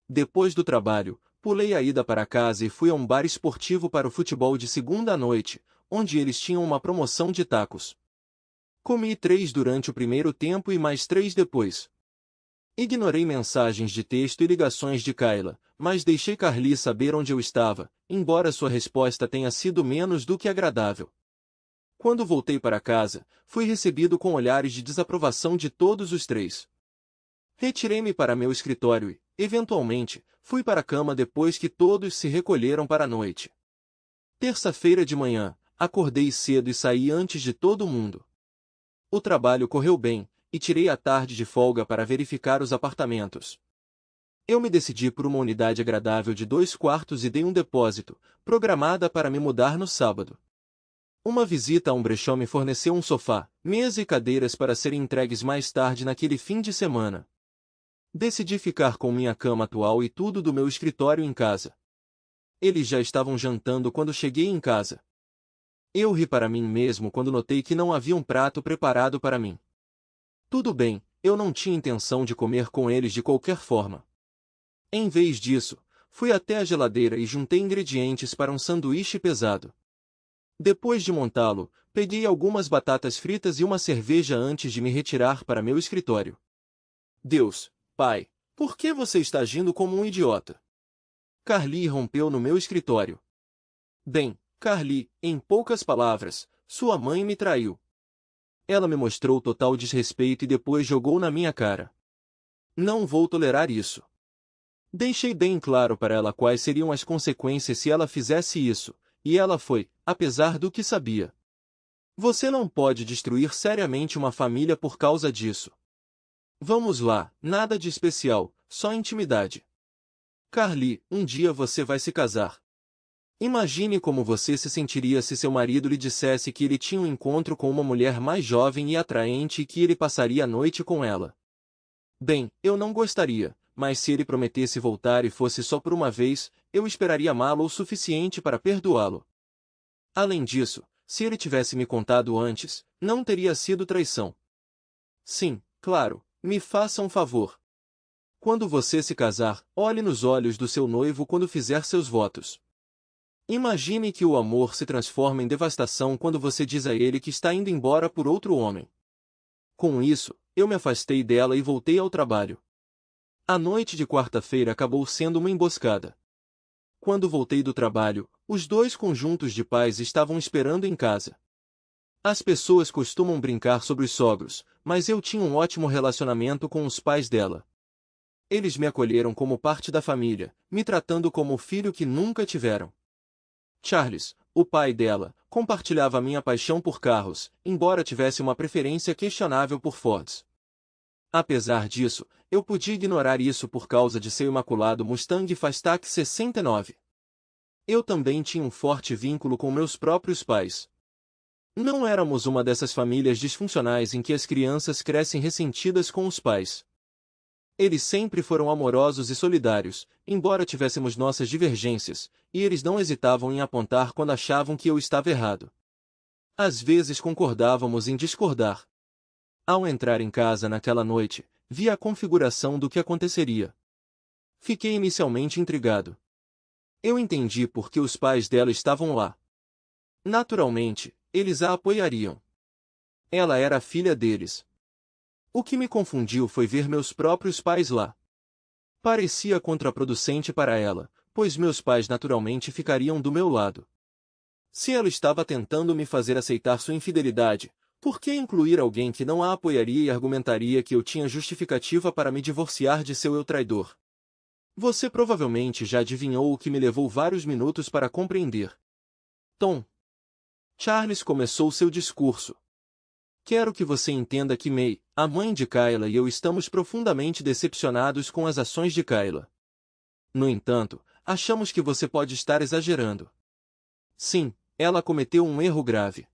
Depois do trabalho, pulei a ida para casa e fui a um bar esportivo para o futebol de segunda à noite, onde eles tinham uma promoção de tacos. Comi 3 durante o primeiro tempo e mais 3 depois. Ignorei mensagens de texto e ligações de Kayla, mas deixei Carly saber onde eu estava, embora sua resposta tenha sido menos do que agradável. Quando voltei para casa, fui recebido com olhares de desaprovação de todos os três. Retirei-me para meu escritório e, eventualmente, fui para a cama depois que todos se recolheram para a noite. Terça-feira de manhã, acordei cedo e saí antes de todo mundo. O trabalho correu bem, e tirei a tarde de folga para verificar os apartamentos. Eu me decidi por uma unidade agradável de 2 quartos e dei um depósito, programada para me mudar no sábado. Uma visita a um brechó me forneceu um sofá, mesa e cadeiras para serem entregues mais tarde naquele fim de semana. Decidi ficar com minha cama atual e tudo do meu escritório em casa. Eles já estavam jantando quando cheguei em casa. Eu ri para mim mesmo quando notei que não havia um prato preparado para mim. Tudo bem, eu não tinha intenção de comer com eles de qualquer forma. Em vez disso, fui até a geladeira e juntei ingredientes para um sanduíche pesado. Depois de montá-lo, peguei algumas batatas fritas e uma cerveja antes de me retirar para meu escritório. Deus, pai, por que você está agindo como um idiota? Carly rompeu no meu escritório. Bem, Carly, em poucas palavras, sua mãe me traiu. Ela me mostrou total desrespeito e depois jogou na minha cara. Não vou tolerar isso. Deixei bem claro para ela quais seriam as consequências se ela fizesse isso, e ela foi, apesar do que sabia. Você não pode destruir seriamente uma família por causa disso. Vamos lá, nada de especial, só intimidade. Carly, um dia você vai se casar. Imagine como você se sentiria se seu marido lhe dissesse que ele tinha um encontro com uma mulher mais jovem e atraente e que ele passaria a noite com ela. Bem, eu não gostaria, mas se ele prometesse voltar e fosse só por uma vez, eu esperaria amá-lo o suficiente para perdoá-lo. Além disso, se ele tivesse me contado antes, não teria sido traição. Sim, claro, me faça um favor. Quando você se casar, olhe nos olhos do seu noivo quando fizer seus votos. Imagine que o amor se transforma em devastação quando você diz a ele que está indo embora por outro homem. Com isso, eu me afastei dela e voltei ao trabalho. A noite de quarta-feira acabou sendo uma emboscada. Quando voltei do trabalho, os 2 conjuntos de pais estavam esperando em casa. As pessoas costumam brincar sobre os sogros, mas eu tinha um ótimo relacionamento com os pais dela. Eles me acolheram como parte da família, me tratando como o filho que nunca tiveram. Charles, o pai dela, compartilhava minha paixão por carros, embora tivesse uma preferência questionável por Fords. Apesar disso, eu podia ignorar isso por causa de seu imaculado Mustang Fastback 69. Eu também tinha um forte vínculo com meus próprios pais. Não éramos uma dessas famílias disfuncionais em que as crianças crescem ressentidas com os pais. Eles sempre foram amorosos e solidários, embora tivéssemos nossas divergências, e eles não hesitavam em apontar quando achavam que eu estava errado. Às vezes concordávamos em discordar. Ao entrar em casa naquela noite, vi a configuração do que aconteceria. Fiquei inicialmente intrigado. Eu entendi por que os pais dela estavam lá. Naturalmente, eles a apoiariam. Ela era a filha deles. O que me confundiu foi ver meus próprios pais lá. Parecia contraproducente para ela, pois meus pais naturalmente ficariam do meu lado. Se ela estava tentando me fazer aceitar sua infidelidade, por que incluir alguém que não a apoiaria e argumentaria que eu tinha justificativa para me divorciar de seu eu traidor? Você provavelmente já adivinhou o que me levou vários minutos para compreender. Tom. Charles começou seu discurso. Quero que você entenda que May, a mãe de Kayla e eu estamos profundamente decepcionados com as ações de Kayla. No entanto, achamos que você pode estar exagerando. Sim, ela cometeu um erro grave.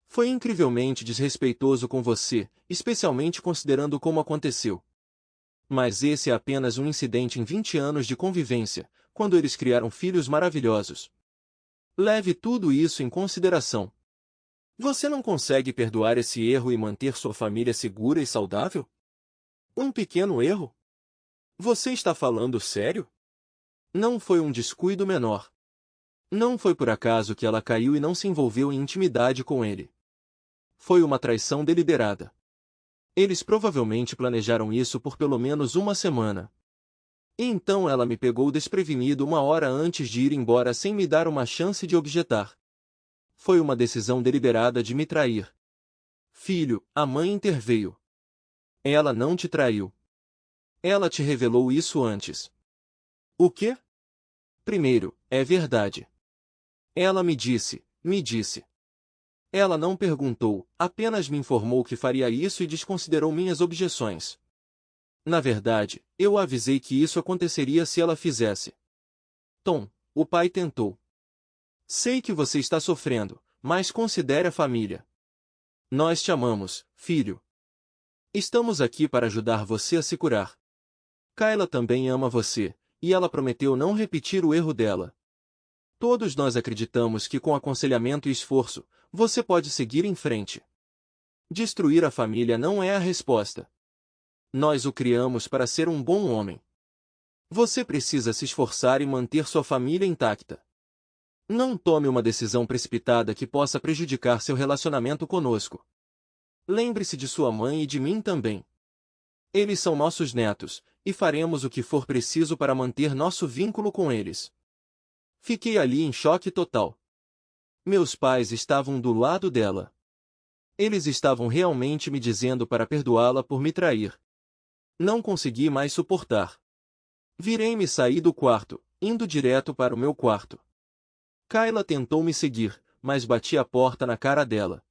Foi incrivelmente desrespeitoso com você, especialmente considerando como aconteceu. Mas esse é apenas um incidente em 20 anos de convivência, quando eles criaram filhos maravilhosos. Leve tudo isso em consideração. Você não consegue perdoar esse erro e manter sua família segura e saudável? Um pequeno erro? Você está falando sério? Não foi um descuido menor. Não foi por acaso que ela caiu e não se envolveu em intimidade com ele. Foi uma traição deliberada. Eles provavelmente planejaram isso por pelo menos uma semana. E então ela me pegou desprevenido uma hora antes de ir embora sem me dar uma chance de objetar. Foi uma decisão deliberada de me trair. Filho, a mãe interveio. Ela não te traiu. Ela te revelou isso antes. O quê? Primeiro, é verdade. Ela me disse. Ela não perguntou, apenas me informou que faria isso e desconsiderou minhas objeções. Na verdade, eu avisei que isso aconteceria se ela fizesse. Tom, o pai tentou. Sei que você está sofrendo, mas considere a família. Nós te amamos, filho. Estamos aqui para ajudar você a se curar. Kayla também ama você, e ela prometeu não repetir o erro dela. Todos nós acreditamos que com aconselhamento e esforço, você pode seguir em frente. Destruir a família não é a resposta. Nós o criamos para ser um bom homem. Você precisa se esforçar e manter sua família intacta. Não tome uma decisão precipitada que possa prejudicar seu relacionamento conosco. Lembre-se de sua mãe e de mim também. Eles são nossos netos, e faremos o que for preciso para manter nosso vínculo com eles. Fiquei ali em choque total. Meus pais estavam do lado dela. Eles estavam realmente me dizendo para perdoá-la por me trair. Não consegui mais suportar. Virei-me e saí do quarto, indo direto para o meu quarto. Kayla tentou me seguir, mas bati a porta na cara dela.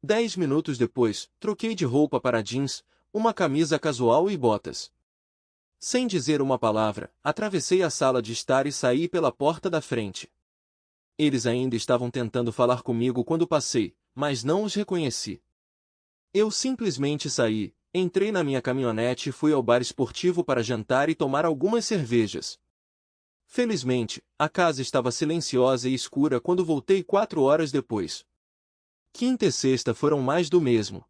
10 minutos depois, troquei de roupa para jeans, uma camisa casual e botas. Sem dizer uma palavra, atravessei a sala de estar e saí pela porta da frente. Eles ainda estavam tentando falar comigo quando passei, mas não os reconheci. Eu simplesmente saí, entrei na minha caminhonete e fui ao bar esportivo para jantar e tomar algumas cervejas. Felizmente, a casa estava silenciosa e escura quando voltei 4 horas depois. Quinta e sexta foram mais do mesmo.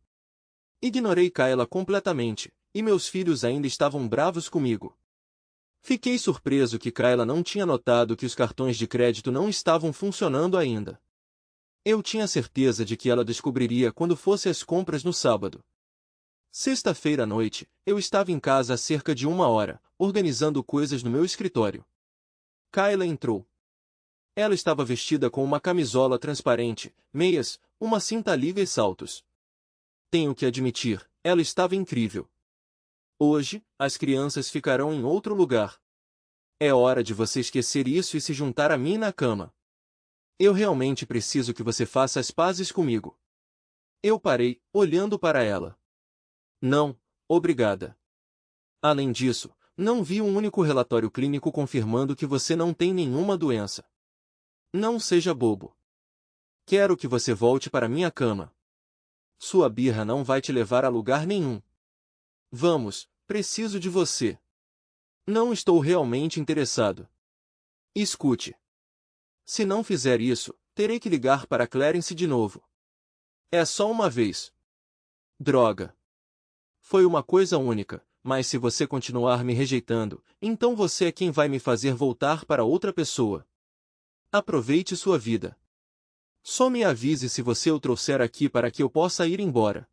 Ignorei Kayla completamente, e meus filhos ainda estavam bravos comigo. Fiquei surpreso que Kayla não tinha notado que os cartões de crédito não estavam funcionando ainda. Eu tinha certeza de que ela descobriria quando fosse às compras no sábado. Sexta-feira à noite, eu estava em casa há cerca de 1 hora, organizando coisas no meu escritório. Kayla entrou. Ela estava vestida com uma camisola transparente, meias, uma cinta liga e saltos. Tenho que admitir, ela estava incrível. Hoje, as crianças ficarão em outro lugar. É hora de você esquecer isso e se juntar a mim na cama. Eu realmente preciso que você faça as pazes comigo. Eu parei, olhando para ela. Não, obrigada. Além disso, não vi um único relatório clínico confirmando que você não tem nenhuma doença. Não seja bobo. Quero que você volte para minha cama. Sua birra não vai te levar a lugar nenhum. Vamos, preciso de você. Não estou realmente interessado. Escute. Se não fizer isso, terei que ligar para Clarence de novo. É só uma vez. Droga. Foi uma coisa única, mas se você continuar me rejeitando, então você é quem vai me fazer voltar para outra pessoa. Aproveite sua vida. Só me avise se você o trouxer aqui para que eu possa ir embora.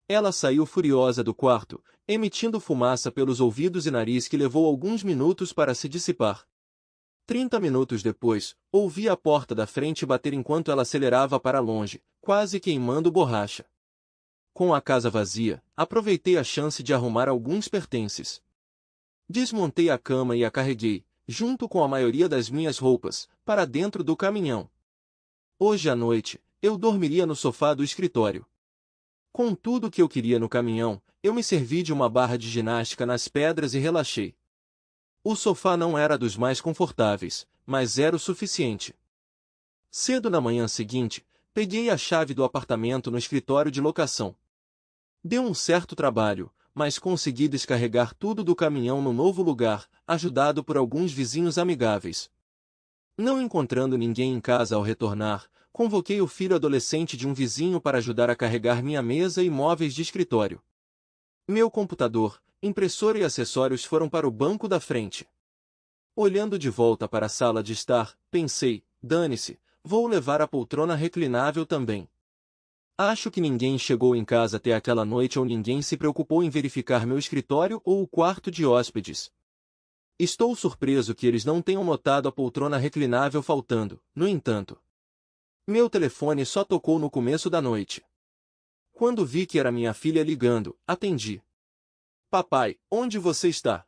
Ela saiu furiosa do quarto, emitindo fumaça pelos ouvidos e nariz que levou alguns minutos para se dissipar. 30 minutos depois, ouvi a porta da frente bater enquanto ela acelerava para longe, quase queimando borracha. Com a casa vazia, aproveitei a chance de arrumar alguns pertences. Desmontei a cama e a carreguei, junto com a maioria das minhas roupas, para dentro do caminhão. Hoje à noite, eu dormiria no sofá do escritório. Com tudo que eu queria no caminhão, eu me servi de uma barra de ginástica nas pedras e relaxei. O sofá não era dos mais confortáveis, mas era o suficiente. Cedo na manhã seguinte, peguei a chave do apartamento no escritório de locação. Deu um certo trabalho, mas consegui descarregar tudo do caminhão no novo lugar, ajudado por alguns vizinhos amigáveis. Não encontrando ninguém em casa ao retornar, convoquei o filho adolescente de um vizinho para ajudar a carregar minha mesa e móveis de escritório. Meu computador, impressora e acessórios foram para o banco da frente. Olhando de volta para a sala de estar, pensei, dane-se, vou levar a poltrona reclinável também. Acho que ninguém chegou em casa até aquela noite ou ninguém se preocupou em verificar meu escritório ou o quarto de hóspedes. Estou surpreso que eles não tenham notado a poltrona reclinável faltando, no entanto. Meu telefone só tocou no começo da noite. Quando vi que era minha filha ligando, atendi. Papai, onde você está?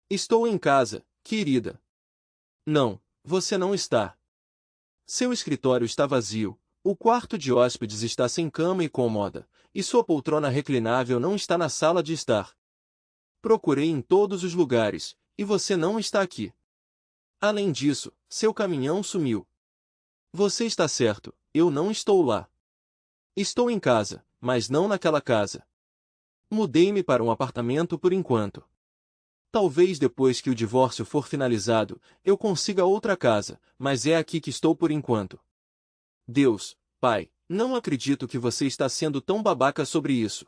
Estou em casa, querida. Não, você não está. Seu escritório está vazio, o quarto de hóspedes está sem cama e cômoda, e sua poltrona reclinável não está na sala de estar. Procurei em todos os lugares, e você não está aqui. Além disso, seu caminhão sumiu. Você está certo, eu não estou lá. Estou em casa, mas não naquela casa. Mudei-me para um apartamento por enquanto. Talvez depois que o divórcio for finalizado, eu consiga outra casa, mas é aqui que estou por enquanto. Deus, Pai, não acredito que você está sendo tão babaca sobre isso.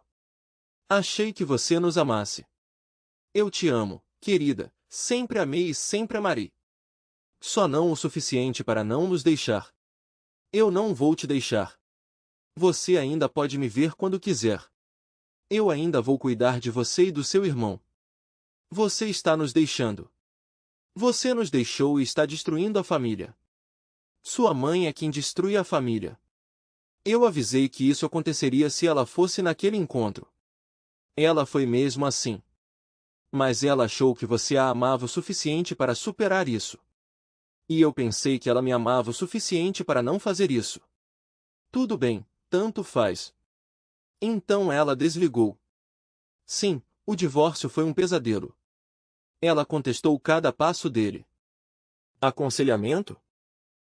Achei que você nos amasse. Eu te amo, querida, sempre amei e sempre amarei. Só não o suficiente para não nos deixar. Eu não vou te deixar. Você ainda pode me ver quando quiser. Eu ainda vou cuidar de você e do seu irmão. Você está nos deixando. Você nos deixou e está destruindo a família. Sua mãe é quem destrui a família. Eu avisei que isso aconteceria se ela fosse naquele encontro. Ela foi mesmo assim. Mas ela achou que você a amava o suficiente para superar isso. E eu pensei que ela me amava o suficiente para não fazer isso. Tudo bem, tanto faz. Então ela desligou. Sim, o divórcio foi um pesadelo. Ela contestou cada passo dele. Aconselhamento?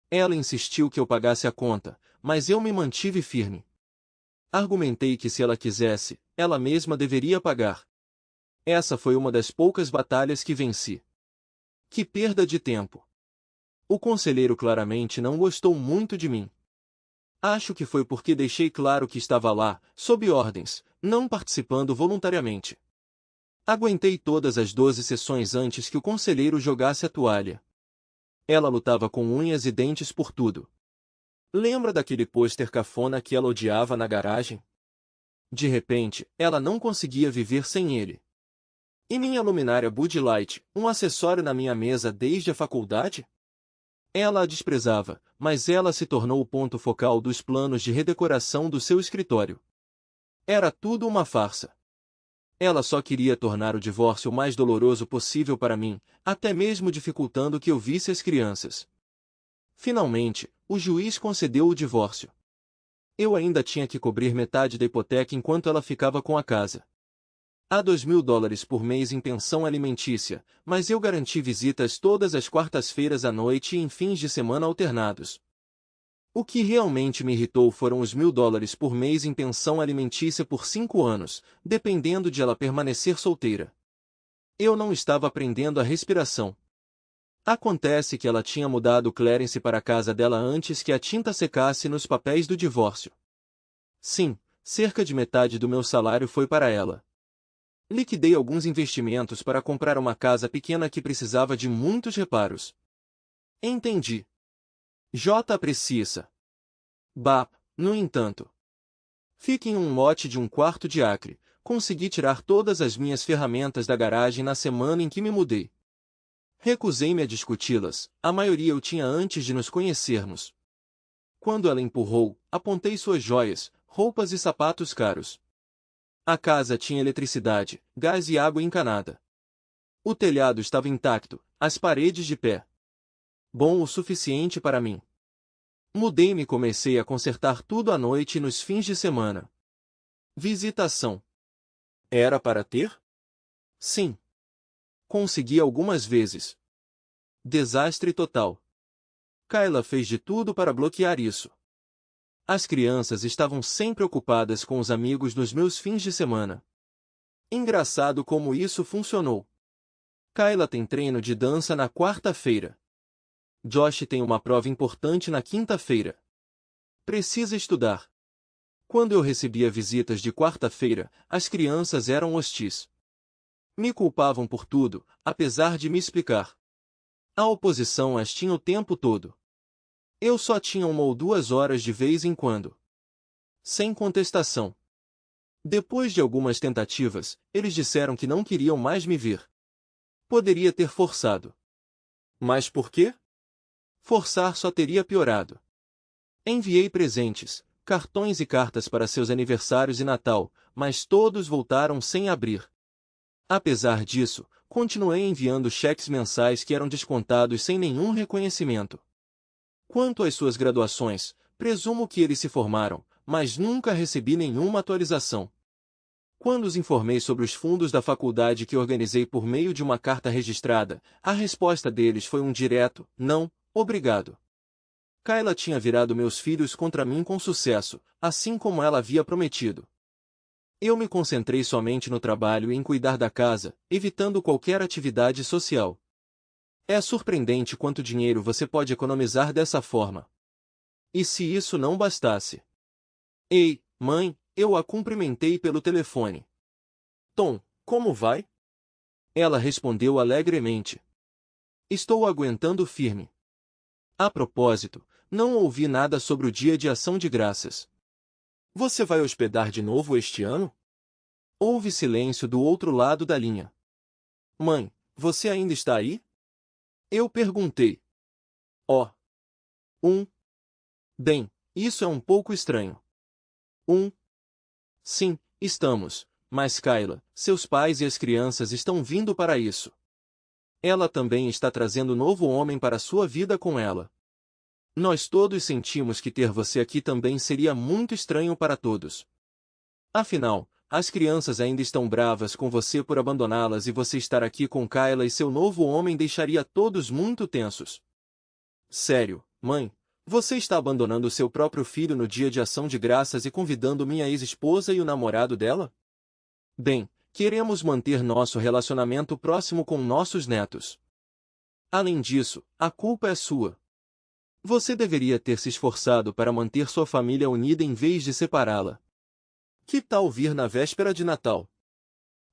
Ela insistiu que eu pagasse a conta, mas eu me mantive firme. Argumentei que se ela quisesse, ela mesma deveria pagar. Essa foi uma das poucas batalhas que venci. Que perda de tempo. O conselheiro claramente não gostou muito de mim. Acho que foi porque deixei claro que estava lá, sob ordens, não participando voluntariamente. Aguentei todas as 12 sessões antes que o conselheiro jogasse a toalha. Ela lutava com unhas e dentes por tudo. Lembra daquele pôster cafona que ela odiava na garagem? De repente, ela não conseguia viver sem ele. E minha luminária Bud Light, um acessório na minha mesa desde a faculdade? Ela a desprezava, mas ela se tornou o ponto focal dos planos de redecoração do seu escritório. Era tudo uma farsa. Ela só queria tornar o divórcio o mais doloroso possível para mim, até mesmo dificultando que eu visse as crianças. Finalmente, o juiz concedeu o divórcio. Eu ainda tinha que cobrir metade da hipoteca enquanto ela ficava com a casa. Há $2.000 por mês em pensão alimentícia, mas eu garanti visitas todas as quartas-feiras à noite e em fins de semana alternados. O que realmente me irritou foram os $1.000 por mês em pensão alimentícia por 5 anos, dependendo de ela permanecer solteira. Eu não estava aprendendo a respiração. Acontece que ela tinha mudado Clarence para a casa dela antes que a tinta secasse nos papéis do divórcio. Sim, cerca de metade do meu salário foi para ela. Liquidei alguns investimentos para comprar uma casa pequena que precisava de muitos reparos. Entendi. J. Aprecia-se. Bah, no entanto. Fique em um lote de 1/4 de acre. Consegui tirar todas as minhas ferramentas da garagem na semana em que me mudei. Recusei-me a discuti-las, a maioria eu tinha antes de nos conhecermos. Quando ela empurrou, apontei suas joias, roupas e sapatos caros. A casa tinha eletricidade, gás e água encanada. O telhado estava intacto, as paredes de pé. Bom o suficiente para mim. Mudei-me e comecei a consertar tudo à noite e nos fins de semana. Visitação. Era para ter? Sim. Consegui algumas vezes. Desastre total. Kayla fez de tudo para bloquear isso. As crianças estavam sempre ocupadas com os amigos nos meus fins de semana. Engraçado como isso funcionou. Kayla tem treino de dança na quarta-feira. Josh tem uma prova importante na quinta-feira. Precisa estudar. Quando eu recebia visitas de quarta-feira, as crianças eram hostis. Me culpavam por tudo, apesar de me explicar. A oposição as tinha o tempo todo. Eu só tinha 1 ou 2 horas de vez em quando. Sem contestação. Depois de algumas tentativas, eles disseram que não queriam mais me ver. Poderia ter forçado. Mas por quê? Forçar só teria piorado. Enviei presentes, cartões e cartas para seus aniversários e Natal, mas todos voltaram sem abrir. Apesar disso, continuei enviando cheques mensais que eram descontados sem nenhum reconhecimento. Quanto às suas graduações, presumo que eles se formaram, mas nunca recebi nenhuma atualização. Quando os informei sobre os fundos da faculdade que organizei por meio de uma carta registrada, a resposta deles foi um direto, não, obrigado. Kayla tinha virado meus filhos contra mim com sucesso, assim como ela havia prometido. Eu me concentrei somente no trabalho e em cuidar da casa, evitando qualquer atividade social. É surpreendente quanto dinheiro você pode economizar dessa forma. E se isso não bastasse? Ei, mãe, eu a cumprimentei pelo telefone. Tom, como vai? Ela respondeu alegremente. Estou aguentando firme. A propósito, não ouvi nada sobre o Dia de Ação de Graças. Você vai hospedar de novo este ano? Houve silêncio do outro lado da linha. Mãe, você ainda está aí? Eu perguntei. Oh. Bem, isso é um pouco estranho. Sim, estamos, mas Kayla, seus pais e as crianças estão vindo para isso. Ela também está trazendo novo homem para sua vida com ela. Nós todos sentimos que ter você aqui também seria muito estranho para todos. Afinal, as crianças ainda estão bravas com você por abandoná-las e você estar aqui com Kayla e seu novo homem deixaria todos muito tensos. Sério, mãe, você está abandonando seu próprio filho no Dia de Ação de Graças e convidando minha ex-esposa e o namorado dela? Bem, queremos manter nosso relacionamento próximo com nossos netos. Além disso, a culpa é sua. Você deveria ter se esforçado para manter sua família unida em vez de separá-la. Que tal vir na véspera de Natal?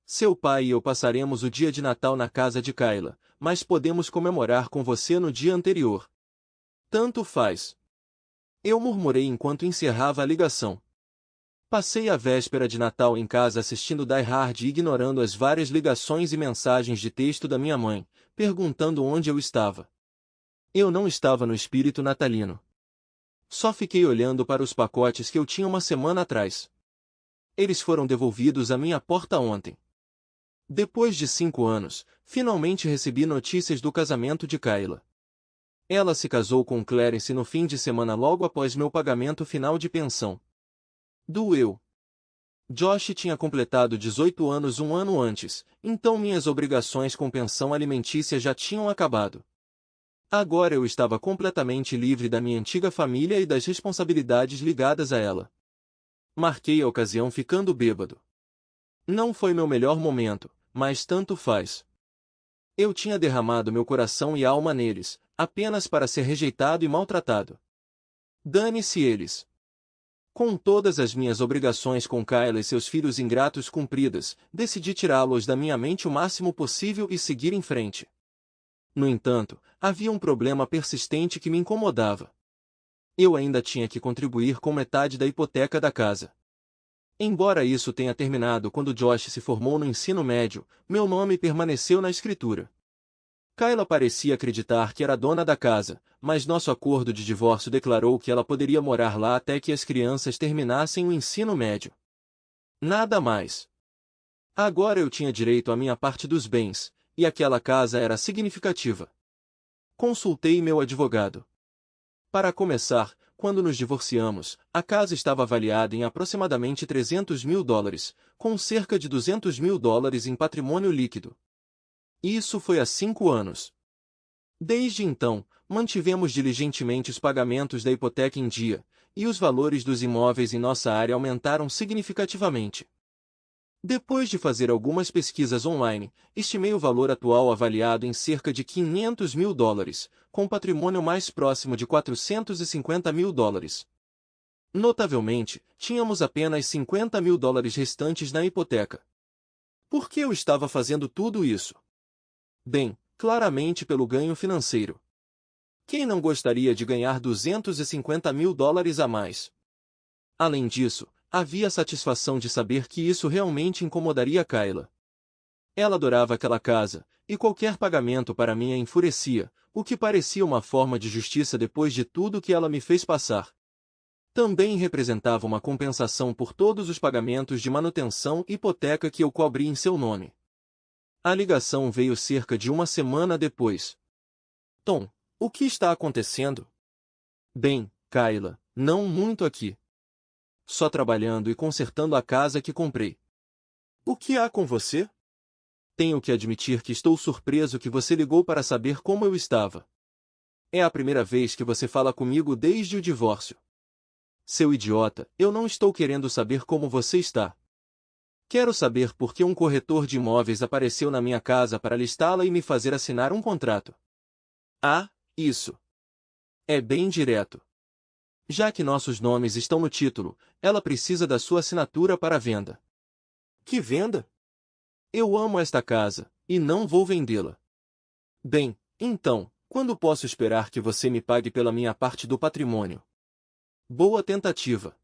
Seu pai e eu passaremos o dia de Natal na casa de Kayla, mas podemos comemorar com você no dia anterior. Tanto faz. Eu murmurei enquanto encerrava a ligação. Passei a véspera de Natal em casa assistindo Die Hard e ignorando as várias ligações e mensagens de texto da minha mãe, perguntando onde eu estava. Eu não estava no espírito natalino. Só fiquei olhando para os pacotes que eu tinha uma semana atrás. Eles foram devolvidos à minha porta ontem. Depois de 5 anos, finalmente recebi notícias do casamento de Kayla. Ela se casou com Clarence no fim de semana logo após meu pagamento final de pensão. Doeu. Josh tinha completado 18 anos um ano antes, então minhas obrigações com pensão alimentícia já tinham acabado. Agora eu estava completamente livre da minha antiga família e das responsabilidades ligadas a ela. Marquei a ocasião ficando bêbado. Não foi meu melhor momento, mas tanto faz. Eu tinha derramado meu coração e alma neles, apenas para ser rejeitado e maltratado. Dane-se eles. Com todas as minhas obrigações com Kayla e seus filhos ingratos cumpridas, decidi tirá-los da minha mente o máximo possível e seguir em frente. No entanto, havia um problema persistente que me incomodava. Eu ainda tinha que contribuir com metade da hipoteca da casa. Embora isso tenha terminado quando Josh se formou no ensino médio, meu nome permaneceu na escritura. Kayla parecia acreditar que era dona da casa, mas nosso acordo de divórcio declarou que ela poderia morar lá até que as crianças terminassem o ensino médio. Nada mais. Agora eu tinha direito à minha parte dos bens, e aquela casa era significativa. Consultei meu advogado. Para começar, quando nos divorciamos, a casa estava avaliada em aproximadamente $300.000, com cerca de $200.000 em patrimônio líquido. Isso foi há 5 anos. Desde então, mantivemos diligentemente os pagamentos da hipoteca em dia, e os valores dos imóveis em nossa área aumentaram significativamente. Depois de fazer algumas pesquisas online, estimei o valor atual avaliado em cerca de $500.000, com patrimônio mais próximo de $450.000. Notavelmente, tínhamos apenas $50.000 restantes na hipoteca. Por que eu estava fazendo tudo isso? Bem, claramente pelo ganho financeiro. Quem não gostaria de ganhar $250.000 a mais? Além disso, havia a satisfação de saber que isso realmente incomodaria Kayla. Ela adorava aquela casa, e qualquer pagamento para mim a enfurecia, o que parecia uma forma de justiça depois de tudo que ela me fez passar. Também representava uma compensação por todos os pagamentos de manutenção e hipoteca que eu cobri em seu nome. A ligação veio cerca de uma semana depois. Tom, o que está acontecendo? Bem, Kayla, não muito aqui. Só trabalhando e consertando a casa que comprei. O que há com você? Tenho que admitir que estou surpreso que você ligou para saber como eu estava. É a primeira vez que você fala comigo desde o divórcio. Seu idiota, eu não estou querendo saber como você está. Quero saber por que um corretor de imóveis apareceu na minha casa para listá-la e me fazer assinar um contrato. Ah, isso. É bem direto. Já que nossos nomes estão no título, ela precisa da sua assinatura para a venda. Que venda? Eu amo esta casa, e não vou vendê-la. Bem, então, quando posso esperar que você me pague pela minha parte do patrimônio? Boa tentativa.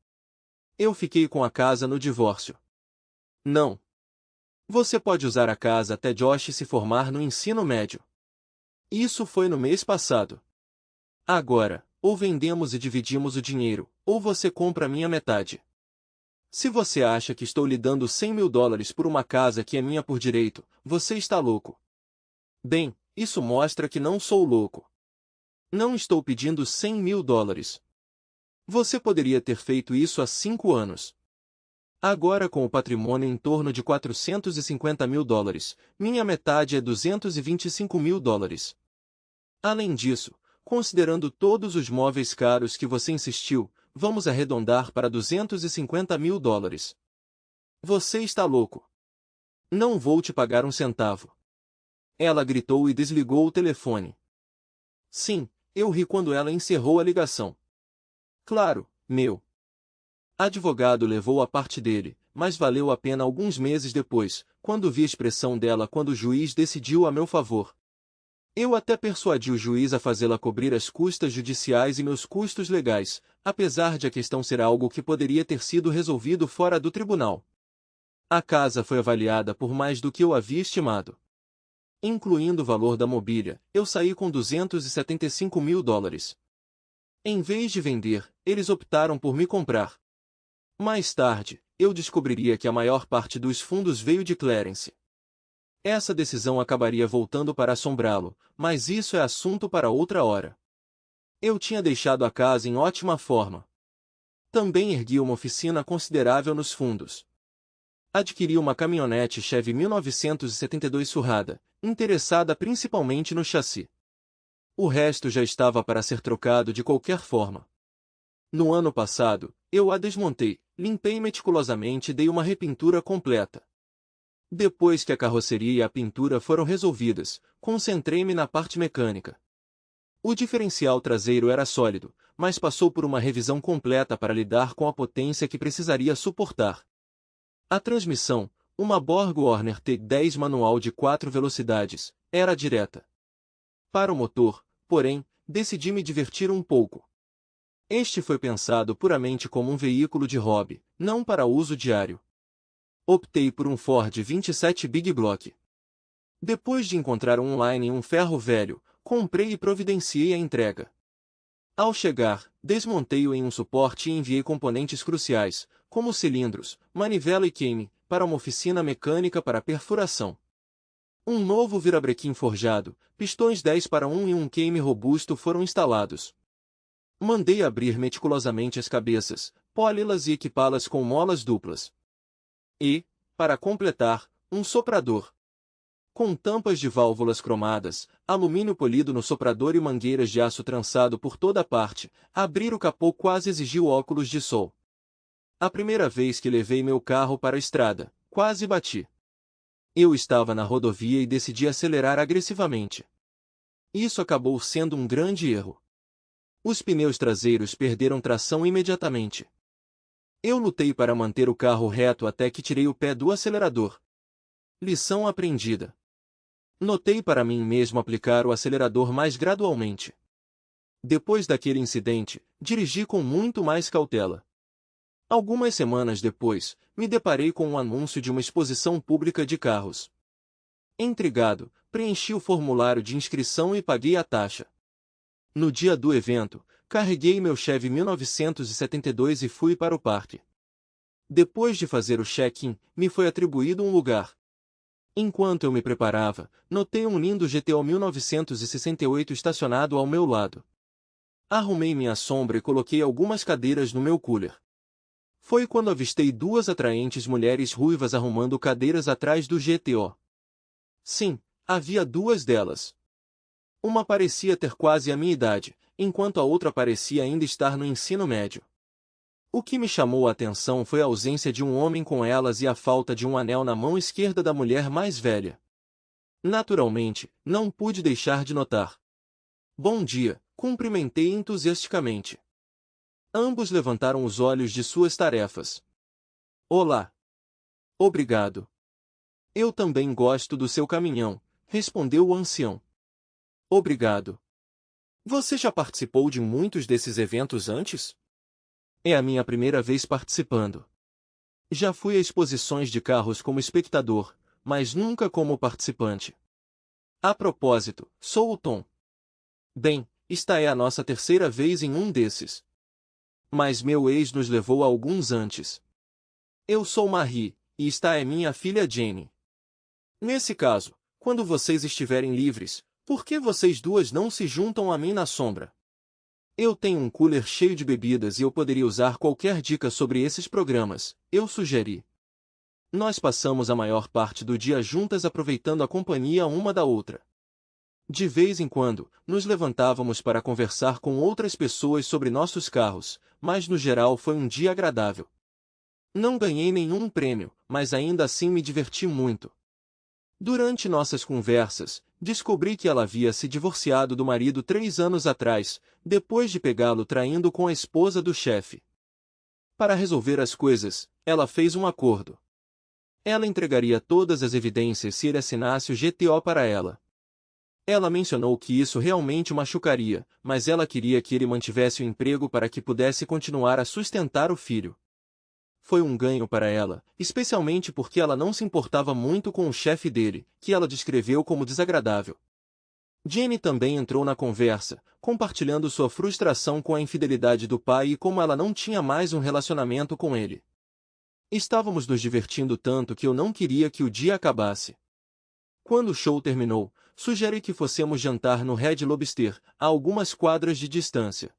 Eu fiquei com a casa no divórcio. Não. Você pode usar a casa até Josh se formar no ensino médio. Isso foi no mês passado. Agora, ou vendemos e dividimos o dinheiro, ou você compra a minha metade. Se você acha que estou lhe dando $100.000 por uma casa que é minha por direito, você está louco. Bem, isso mostra que não sou louco. Não estou pedindo $100.000. Você poderia ter feito isso há 5 anos. Agora com o patrimônio em torno de $450.000, minha metade é $225.000. Além disso, considerando todos os móveis caros que você insistiu, vamos arredondar para $250.000. Você está louco. Não vou te pagar um centavo. Ela gritou e desligou o telefone. Sim, eu ri quando ela encerrou a ligação. Claro, meu advogado levou a parte dele, mas valeu a pena alguns meses depois, quando vi a expressão dela quando o juiz decidiu a meu favor. Eu até persuadi o juiz a fazê-la cobrir as custas judiciais e meus custos legais, apesar de a questão ser algo que poderia ter sido resolvido fora do tribunal. A casa foi avaliada por mais do que eu havia estimado. Incluindo o valor da mobília, eu saí com $275.000. Em vez de vender, eles optaram por me comprar. Mais tarde, eu descobriria que a maior parte dos fundos veio de Clarence. Essa decisão acabaria voltando para assombrá-lo, mas isso é assunto para outra hora. Eu tinha deixado a casa em ótima forma. Também ergui uma oficina considerável nos fundos. Adquiri uma caminhonete Chevy 1972 surrada, interessada principalmente no chassi. O resto já estava para ser trocado de qualquer forma. No ano passado, eu a desmontei, limpei meticulosamente e dei uma repintura completa. Depois que a carroceria e a pintura foram resolvidas, concentrei-me na parte mecânica. O diferencial traseiro era sólido, mas passou por uma revisão completa para lidar com a potência que precisaria suportar. A transmissão, uma Borg Warner T10 manual de 4 velocidades, era direta. Para o motor, porém, decidi me divertir um pouco. Este foi pensado puramente como um veículo de hobby, não para uso diário. Optei por um Ford 27 Big Block. Depois de encontrar online um ferro velho, comprei e providenciei a entrega. Ao chegar, desmontei-o em um suporte e enviei componentes cruciais, como cilindros, manivela e queime, para uma oficina mecânica para perfuração. Um novo virabrequim forjado, pistões 10-1 e um queime robusto foram instalados. Mandei abrir meticulosamente as cabeças, poli-las e equipá-las com molas duplas. E, para completar, um soprador. Com tampas de válvulas cromadas, alumínio polido no soprador e mangueiras de aço trançado por toda parte, abrir o capô quase exigiu óculos de sol. A primeira vez que levei meu carro para a estrada, quase bati. Eu estava na rodovia e decidi acelerar agressivamente. Isso acabou sendo um grande erro. Os pneus traseiros perderam tração imediatamente. Eu lutei para manter o carro reto até que tirei o pé do acelerador. Lição aprendida. Notei para mim mesmo aplicar o acelerador mais gradualmente. Depois daquele incidente, dirigi com muito mais cautela. Algumas semanas depois, me deparei com um anúncio de uma exposição pública de carros. Intrigado, preenchi o formulário de inscrição e paguei a taxa. No dia do evento, carreguei meu Chevy 1972 e fui para o parque. Depois de fazer o check-in, me foi atribuído um lugar. Enquanto eu me preparava, notei um lindo GTO 1968 estacionado ao meu lado. Arrumei minha sombra e coloquei algumas cadeiras no meu cooler. Foi quando avistei duas atraentes mulheres ruivas arrumando cadeiras atrás do GTO. Sim, havia duas delas. Uma parecia ter quase a minha idade, enquanto a outra parecia ainda estar no ensino médio. O que me chamou a atenção foi a ausência de um homem com elas e a falta de um anel na mão esquerda da mulher mais velha. Naturalmente, não pude deixar de notar. Bom dia, cumprimentei entusiasticamente. Ambos levantaram os olhos de suas tarefas. Olá. Obrigado. Eu também gosto do seu caminhão, respondeu o ancião. Obrigado. Você já participou de muitos desses eventos antes? É a minha primeira vez participando. Já fui a exposições de carros como espectador, mas nunca como participante. A propósito, sou o Tom. Bem, esta é a nossa terceira vez em um desses. Mas meu ex nos levou a alguns antes. Eu sou Marie, e esta é minha filha Jenny. Nesse caso, quando vocês estiverem livres, por que vocês duas não se juntam a mim na sombra? Eu tenho um cooler cheio de bebidas e eu poderia usar qualquer dica sobre esses programas, eu sugeri. Nós passamos a maior parte do dia juntas aproveitando a companhia uma da outra. De vez em quando, nos levantávamos para conversar com outras pessoas sobre nossos carros, mas no geral foi um dia agradável. Não ganhei nenhum prêmio, mas ainda assim me diverti muito. Durante nossas conversas, descobri que ela havia se divorciado do marido 3 anos atrás, depois de pegá-lo traindo com a esposa do chefe. Para resolver as coisas, ela fez um acordo. Ela entregaria todas as evidências se ele assinasse o GTO para ela. Ela mencionou que isso realmente o machucaria, mas ela queria que ele mantivesse o emprego para que pudesse continuar a sustentar o filho. Foi um ganho para ela, especialmente porque ela não se importava muito com o chefe dele, que ela descreveu como desagradável. Jenny também entrou na conversa, compartilhando sua frustração com a infidelidade do pai e como ela não tinha mais um relacionamento com ele. Estávamos nos divertindo tanto que eu não queria que o dia acabasse. Quando o show terminou, sugeri que fossemos jantar no Red Lobster, a algumas quadras de distância.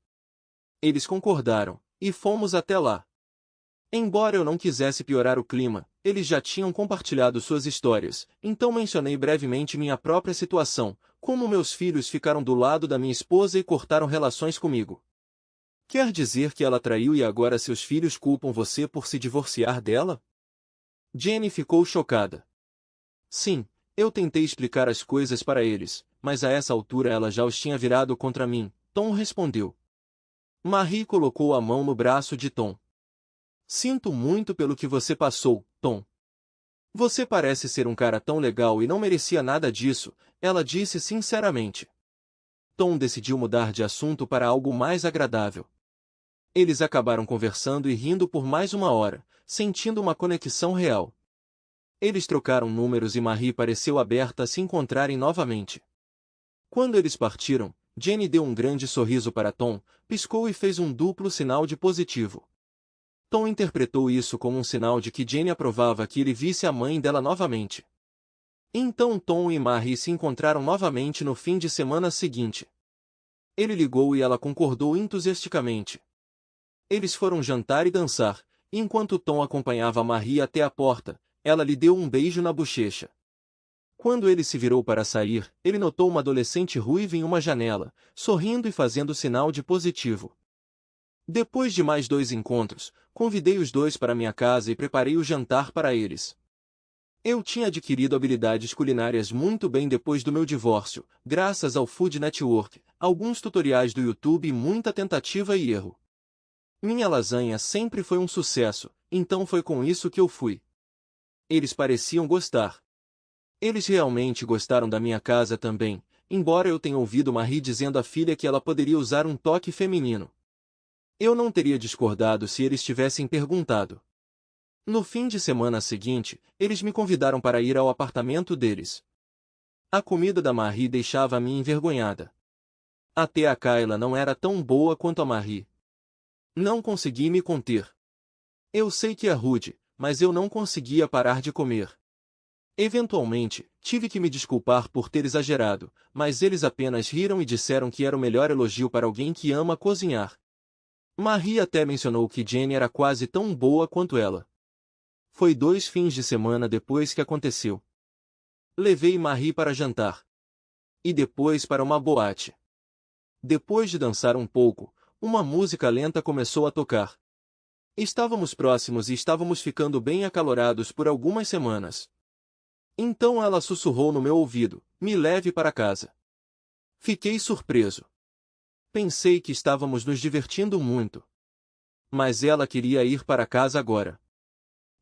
Eles concordaram, e fomos até lá. Embora eu não quisesse piorar o clima, eles já tinham compartilhado suas histórias, então mencionei brevemente minha própria situação, como meus filhos ficaram do lado da minha esposa e cortaram relações comigo. Quer dizer que ela traiu e agora seus filhos culpam você por se divorciar dela? Jenny ficou chocada. Sim, Eu tentei explicar as coisas para eles, mas a essa altura ela já os tinha virado contra mim. Tom respondeu. Marie colocou a mão no braço de Tom. Sinto muito pelo que você passou, Tom. Você parece ser um cara tão legal e não merecia nada disso, ela disse sinceramente. Tom decidiu mudar de assunto para algo mais agradável. Eles acabaram conversando e rindo por mais uma hora, sentindo uma conexão real. Eles trocaram números e Marie pareceu aberta a se encontrarem novamente. Quando eles partiram, Jenny deu um grande sorriso para Tom, piscou e fez um duplo sinal de positivo. Tom interpretou isso como um sinal de que Jenny aprovava que ele visse a mãe dela novamente. Então Tom e Marie se encontraram novamente no fim de semana seguinte. Ele ligou e ela concordou entusiasticamente. Eles foram jantar e dançar, e enquanto Tom acompanhava Marie até a porta, ela lhe deu um beijo na bochecha. Quando ele se virou para sair, ele notou uma adolescente ruiva em uma janela, sorrindo e fazendo sinal de positivo. Depois de mais 2 encontros, convidei os dois para minha casa e preparei o jantar para eles. Eu tinha adquirido habilidades culinárias muito bem depois do meu divórcio, graças ao Food Network, alguns tutoriais do YouTube e muita tentativa e erro. Minha lasanha sempre foi um sucesso, então foi com isso que eu fui. Eles pareciam gostar. Eles realmente gostaram da minha casa também, embora eu tenha ouvido Marie dizendo à filha que ela poderia usar um toque feminino. Eu não teria discordado se eles tivessem perguntado. No fim de semana seguinte, eles me convidaram para ir ao apartamento deles. A comida da Marie deixava-me envergonhada. Até a Kayla não era tão boa quanto a Marie. Não consegui me conter. Eu sei que é rude, mas eu não conseguia parar de comer. Eventualmente, tive que me desculpar por ter exagerado, mas eles apenas riram e disseram que era o melhor elogio para alguém que ama cozinhar. Marie até mencionou que Jenny era quase tão boa quanto ela. Foi 2 fins de semana depois que aconteceu. Levei Marie para jantar. E depois para uma boate. Depois de dançar um pouco, uma música lenta começou a tocar. Estávamos próximos e estávamos ficando bem acalorados por algumas semanas. Então ela sussurrou no meu ouvido, me leve para casa. Fiquei surpreso. Pensei que estávamos nos divertindo muito. Mas ela queria ir para casa agora.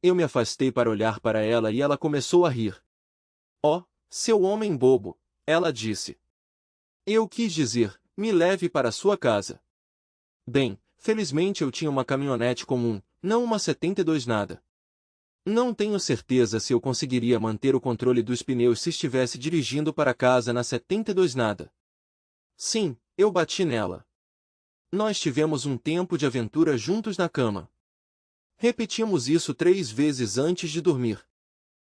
Eu me afastei para olhar para ela e ela começou a rir. Oh, seu homem bobo, ela disse. Eu quis dizer, me leve para sua casa. Bem, felizmente eu tinha uma caminhonete comum, não uma 72 nada. Não tenho certeza se eu conseguiria manter o controle dos pneus se estivesse dirigindo para casa na 72 nada. Sim, eu bati nela. Nós tivemos um tempo de aventura juntos na cama. Repetimos isso 3 vezes antes de dormir.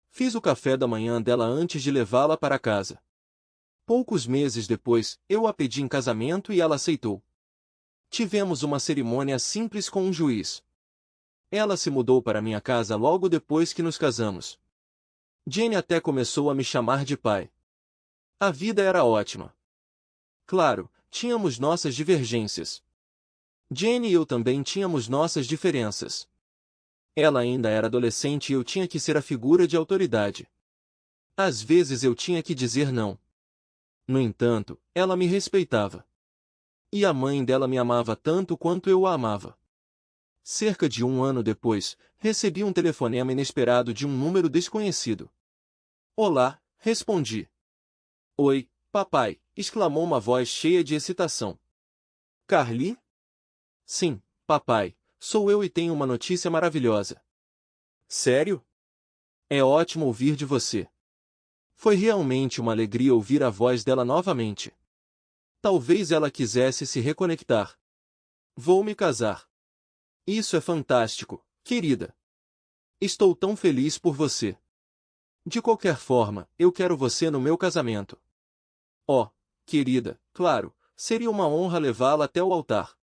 Fiz o café da manhã dela antes de levá-la para casa. Poucos meses depois, eu a pedi em casamento e ela aceitou. Tivemos uma cerimônia simples com um juiz. Ela se mudou para minha casa logo depois que nos casamos. Jenny até começou a me chamar de pai. A vida era ótima. Claro, tínhamos nossas divergências. Jenny e eu também tínhamos nossas diferenças. Ela ainda era adolescente e eu tinha que ser a figura de autoridade. Às vezes eu tinha que dizer não. No entanto, ela me respeitava. E a mãe dela me amava tanto quanto eu a amava. Cerca de 1 ano depois, recebi um telefonema inesperado de um número desconhecido. Olá, respondi. Oi, papai, exclamou uma voz cheia de excitação. Carly? Sim, papai, sou eu e tenho uma notícia maravilhosa. Sério? É ótimo ouvir de você. Foi realmente uma alegria ouvir a voz dela novamente. Talvez ela quisesse se reconectar. Vou me casar. Isso é fantástico, querida. Estou tão feliz por você. De qualquer forma, eu quero você no meu casamento. Oh, querida, claro, seria uma honra levá-la até o altar.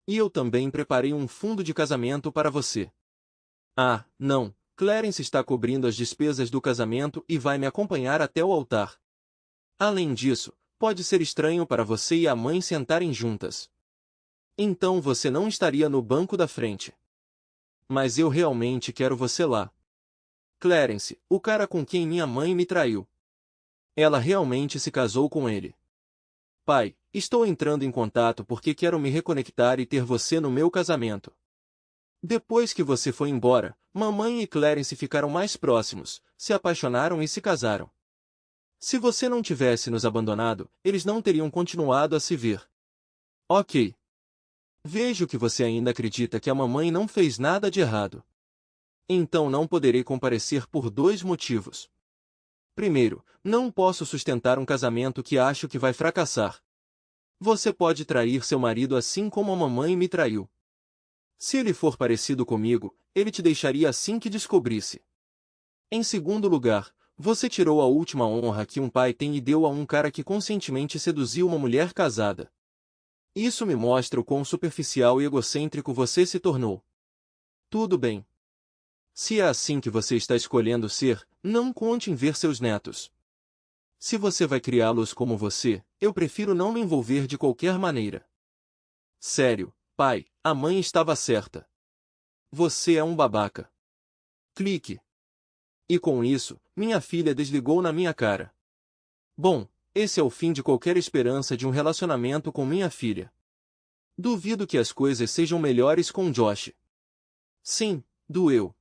E eu também preparei um fundo de casamento para você. Ah, não, Clarence está cobrindo as despesas do casamento e vai me acompanhar até o altar. Além disso, pode ser estranho para você e a mãe sentarem juntas. Então você não estaria no banco da frente. Mas eu realmente quero você lá. Clarence, o cara com quem minha mãe me traiu. Ela realmente se casou com ele. Pai, estou entrando em contato porque quero me reconectar e ter você no meu casamento. Depois que você foi embora, mamãe e Clarence ficaram mais próximos, se apaixonaram e se casaram. Se você não tivesse nos abandonado, eles não teriam continuado a se ver. Ok. Vejo que você ainda acredita que a mamãe não fez nada de errado. Então não poderei comparecer por dois motivos. Primeiro, não posso sustentar um casamento que acho que vai fracassar. Você pode trair seu marido assim como a mamãe me traiu. Se ele for parecido comigo, ele te deixaria assim que descobrisse. Em segundo lugar, você tirou a última honra que um pai tem e deu a um cara que conscientemente seduziu uma mulher casada. Isso me mostra o quão superficial e egocêntrico você se tornou. Tudo bem. Se é assim que você está escolhendo ser, não conte em ver seus netos. Se você vai criá-los como você, eu prefiro não me envolver de qualquer maneira. Sério, pai, a mãe estava certa. Você é um babaca. Clique. E com isso, minha filha desligou na minha cara. Bom, esse é o fim de qualquer esperança de um relacionamento com minha filha. Duvido que as coisas sejam melhores com Josh. Sim, doeu.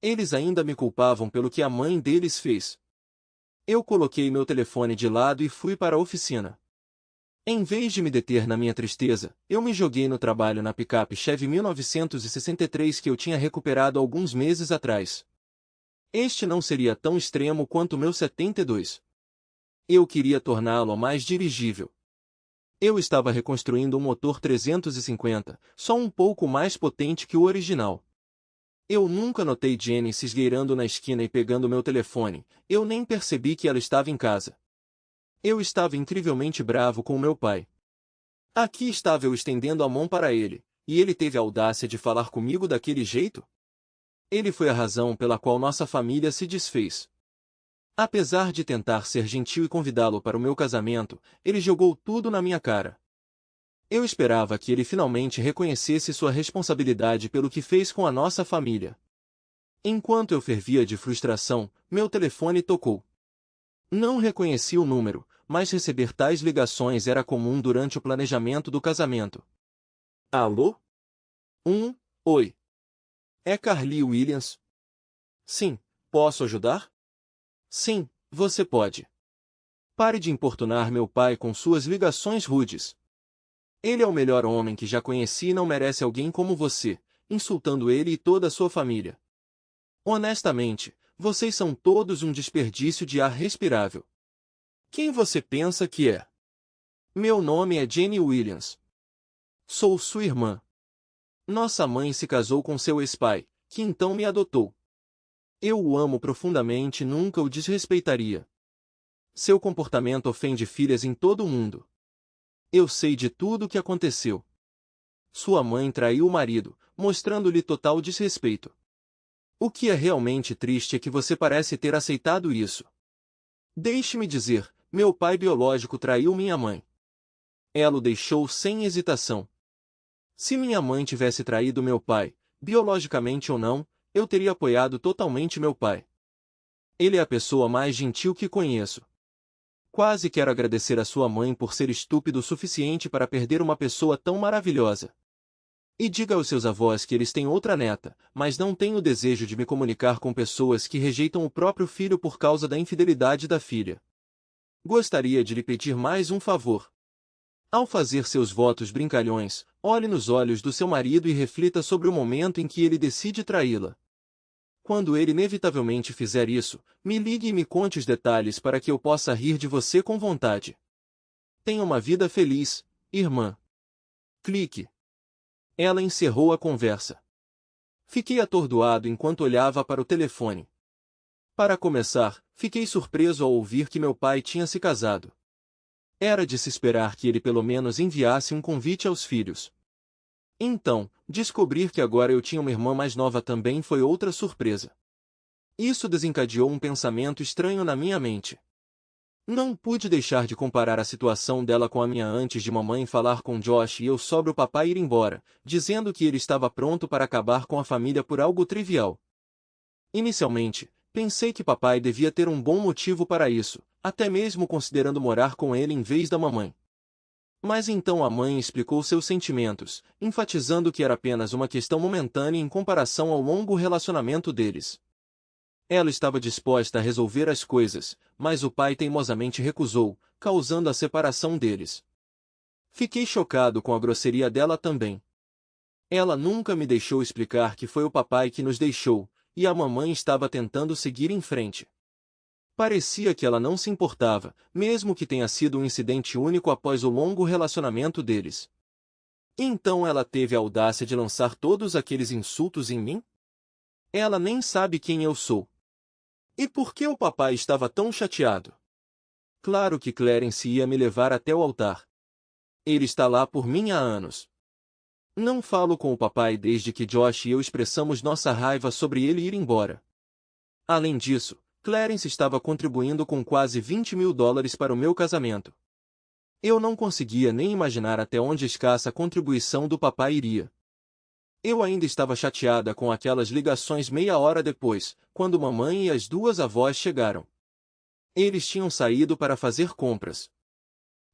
Eles ainda me culpavam pelo que a mãe deles fez. Eu coloquei meu telefone de lado e fui para a oficina. Em vez de me deter na minha tristeza, eu me joguei no trabalho na picape Chevy 1963 que eu tinha recuperado alguns meses atrás. Este não seria tão extremo quanto o meu 72. Eu queria torná-lo mais dirigível. Eu estava reconstruindo um motor 350, só um pouco mais potente que o original. Eu nunca notei Jenny se esgueirando na esquina e pegando meu telefone, eu nem percebi que ela estava em casa. Eu estava incrivelmente bravo com meu pai. Aqui estava eu estendendo a mão para ele, e ele teve a audácia de falar comigo daquele jeito? Ele foi a razão pela qual nossa família se desfez. Apesar de tentar ser gentil e convidá-lo para o meu casamento, ele jogou tudo na minha cara. Eu esperava que ele finalmente reconhecesse sua responsabilidade pelo que fez com a nossa família. Enquanto eu fervia de frustração, meu telefone tocou. Não reconheci o número, mas receber tais ligações era comum durante o planejamento do casamento. Alô? Oi. É Carly Williams? Sim, posso ajudar? Sim, você pode. Pare de importunar meu pai com suas ligações rudes. Ele é o melhor homem que já conheci e não merece alguém como você, insultando ele e toda a sua família. Honestamente, vocês são todos um desperdício de ar respirável. Quem você pensa que é? Meu nome é Jenny Williams. Sou sua irmã. Nossa mãe se casou com seu ex-pai, que então me adotou. Eu o amo profundamente e nunca o desrespeitaria. Seu comportamento ofende filhas em todo o mundo. Eu sei de tudo o que aconteceu. Sua mãe traiu o marido, mostrando-lhe total desrespeito. O que é realmente triste é que você parece ter aceitado isso. Deixe-me dizer, meu pai biológico traiu minha mãe. Ela o deixou sem hesitação. Se minha mãe tivesse traído meu pai, biologicamente ou não, eu teria apoiado totalmente meu pai. Ele é a pessoa mais gentil que conheço. Quase quero agradecer a sua mãe por ser estúpido o suficiente para perder uma pessoa tão maravilhosa. E diga aos seus avós que eles têm outra neta, mas não têm o desejo de me comunicar com pessoas que rejeitam o próprio filho por causa da infidelidade da filha. Gostaria de lhe pedir mais um favor. Ao fazer seus votos brincalhões, olhe nos olhos do seu marido e reflita sobre o momento em que ele decide traí-la. Quando ele inevitavelmente fizer isso, me ligue e me conte os detalhes para que eu possa rir de você com vontade. Tenha uma vida feliz, irmã. Clique. Ela encerrou a conversa. Fiquei atordoado enquanto olhava para o telefone. Para começar, fiquei surpreso ao ouvir que meu pai tinha se casado. Era de se esperar que ele pelo menos enviasse um convite aos filhos. Então, descobrir que agora eu tinha uma irmã mais nova também foi outra surpresa. Isso desencadeou um pensamento estranho na minha mente. Não pude deixar de comparar a situação dela com a minha antes de mamãe falar com Josh e eu sobre o papai ir embora, dizendo que ele estava pronto para acabar com a família por algo trivial. Inicialmente, pensei que papai devia ter um bom motivo para isso, até mesmo considerando morar com ele em vez da mamãe. Mas então a mãe explicou seus sentimentos, enfatizando que era apenas uma questão momentânea em comparação ao longo relacionamento deles. Ela estava disposta a resolver as coisas, mas o pai teimosamente recusou, causando a separação deles. Fiquei chocado com a grosseria dela também. Ela nunca me deixou explicar que foi o papai que nos deixou, e a mamãe estava tentando seguir em frente. Parecia que ela não se importava, mesmo que tenha sido um incidente único após o longo relacionamento deles. Então ela teve a audácia de lançar todos aqueles insultos em mim? Ela nem sabe quem eu sou. E por que o papai estava tão chateado? Claro que Clarence ia me levar até o altar. Ele está lá por mim há anos. Não falo com o papai desde que Josh e eu expressamos nossa raiva sobre ele ir embora. Além disso, Clarence estava contribuindo com quase $20.000 para o meu casamento. Eu não conseguia nem imaginar até onde a escassa contribuição do papai iria. Eu ainda estava chateada com aquelas ligações meia hora depois, quando mamãe e as duas avós chegaram. Eles tinham saído para fazer compras.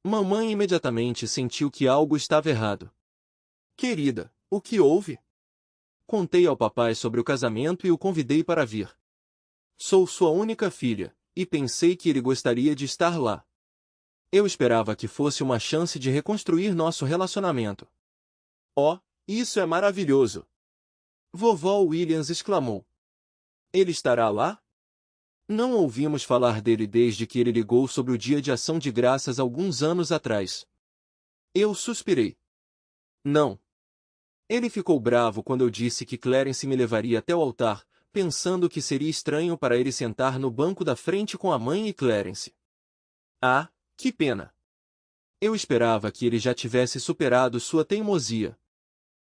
Mamãe imediatamente sentiu que algo estava errado. Querida, o que houve? Contei ao papai sobre o casamento e o convidei para vir. Sou sua única filha, e pensei que ele gostaria de estar lá. Eu esperava que fosse uma chance de reconstruir nosso relacionamento. Oh, isso é maravilhoso! Vovó Williams exclamou. Ele estará lá? Não ouvimos falar dele desde que ele ligou sobre o Dia de Ação de Graças alguns anos atrás. Eu suspirei. Não. Ele ficou bravo quando eu disse que Clarence me levaria até o altar, pensando que seria estranho para ele sentar no banco da frente com a mãe e Clarence. Ah, que pena! Eu esperava que ele já tivesse superado sua teimosia.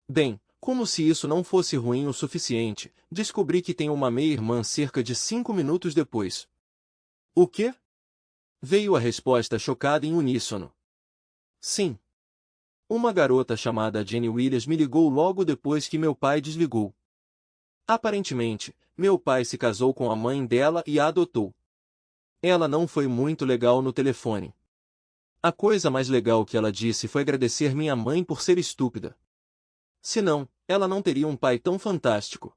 Bem, como se isso não fosse ruim o suficiente, descobri que tenho uma meia-irmã cerca de 5 minutos depois. O quê? Veio a resposta chocada em uníssono. Sim. Uma garota chamada Jenny Williams me ligou logo depois que meu pai desligou. Aparentemente, meu pai se casou com a mãe dela e a adotou. Ela não foi muito legal no telefone. A coisa mais legal que ela disse foi agradecer minha mãe por ser estúpida. Senão, ela não teria um pai tão fantástico.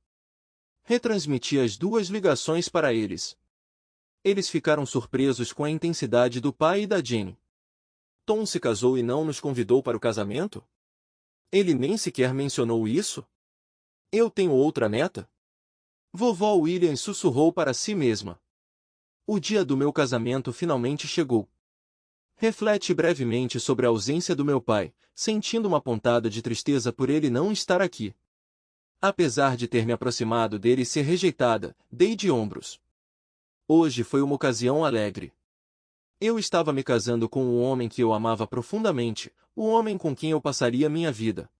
Retransmiti as duas ligações para eles. Eles ficaram surpresos com a intensidade do pai e da Jenny. Tom se casou e não nos convidou para o casamento? Ele nem sequer mencionou isso? Eu tenho outra neta? Vovó Williams sussurrou para si mesma. O dia do meu casamento finalmente chegou. Reflete brevemente sobre a ausência do meu pai, sentindo uma pontada de tristeza por ele não estar aqui. Apesar de ter me aproximado dele e ser rejeitada, dei de ombros. Hoje foi uma ocasião alegre. Eu estava me casando com um homem que eu amava profundamente, o homem com quem eu passaria minha vida.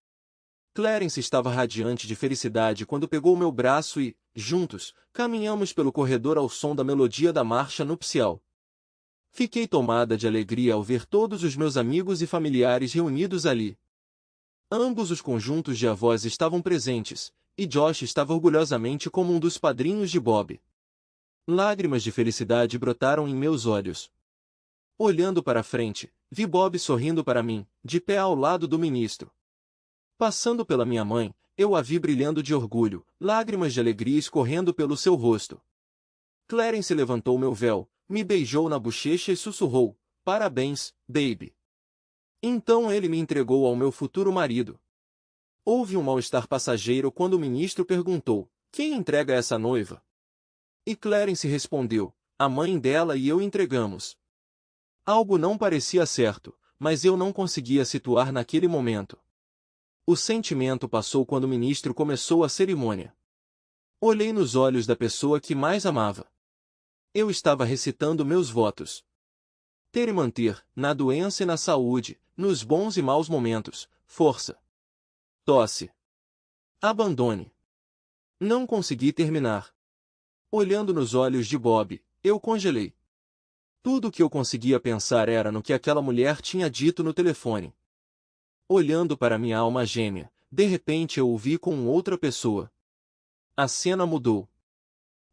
Clarence estava radiante de felicidade quando pegou meu braço e, juntos, caminhamos pelo corredor ao som da melodia da marcha nupcial. Fiquei tomada de alegria ao ver todos os meus amigos e familiares reunidos ali. Ambos os conjuntos de avós estavam presentes, e Josh estava orgulhosamente como um dos padrinhos de Bob. Lágrimas de felicidade brotaram em meus olhos. Olhando para frente, vi Bob sorrindo para mim, de pé ao lado do ministro. Passando pela minha mãe, eu a vi brilhando de orgulho, lágrimas de alegria escorrendo pelo seu rosto. Clarence levantou meu véu, me beijou na bochecha e sussurrou, "Parabéns, baby." Então ele me entregou ao meu futuro marido. Houve um mal-estar passageiro quando o ministro perguntou, "Quem entrega essa noiva?" E Clarence respondeu, "A mãe dela e eu entregamos." Algo não parecia certo, mas eu não conseguia situar naquele momento. O sentimento passou quando o ministro começou a cerimônia. Olhei nos olhos da pessoa que mais amava. Eu estava recitando meus votos. Ter e manter, na doença e na saúde, nos bons e maus momentos, força. Tosse. Abandone. Não consegui terminar. Olhando nos olhos de Bob, eu congelei. Tudo o que eu conseguia pensar era no que aquela mulher tinha dito no telefone. Olhando para minha alma gêmea, de repente eu o vi com outra pessoa. A cena mudou.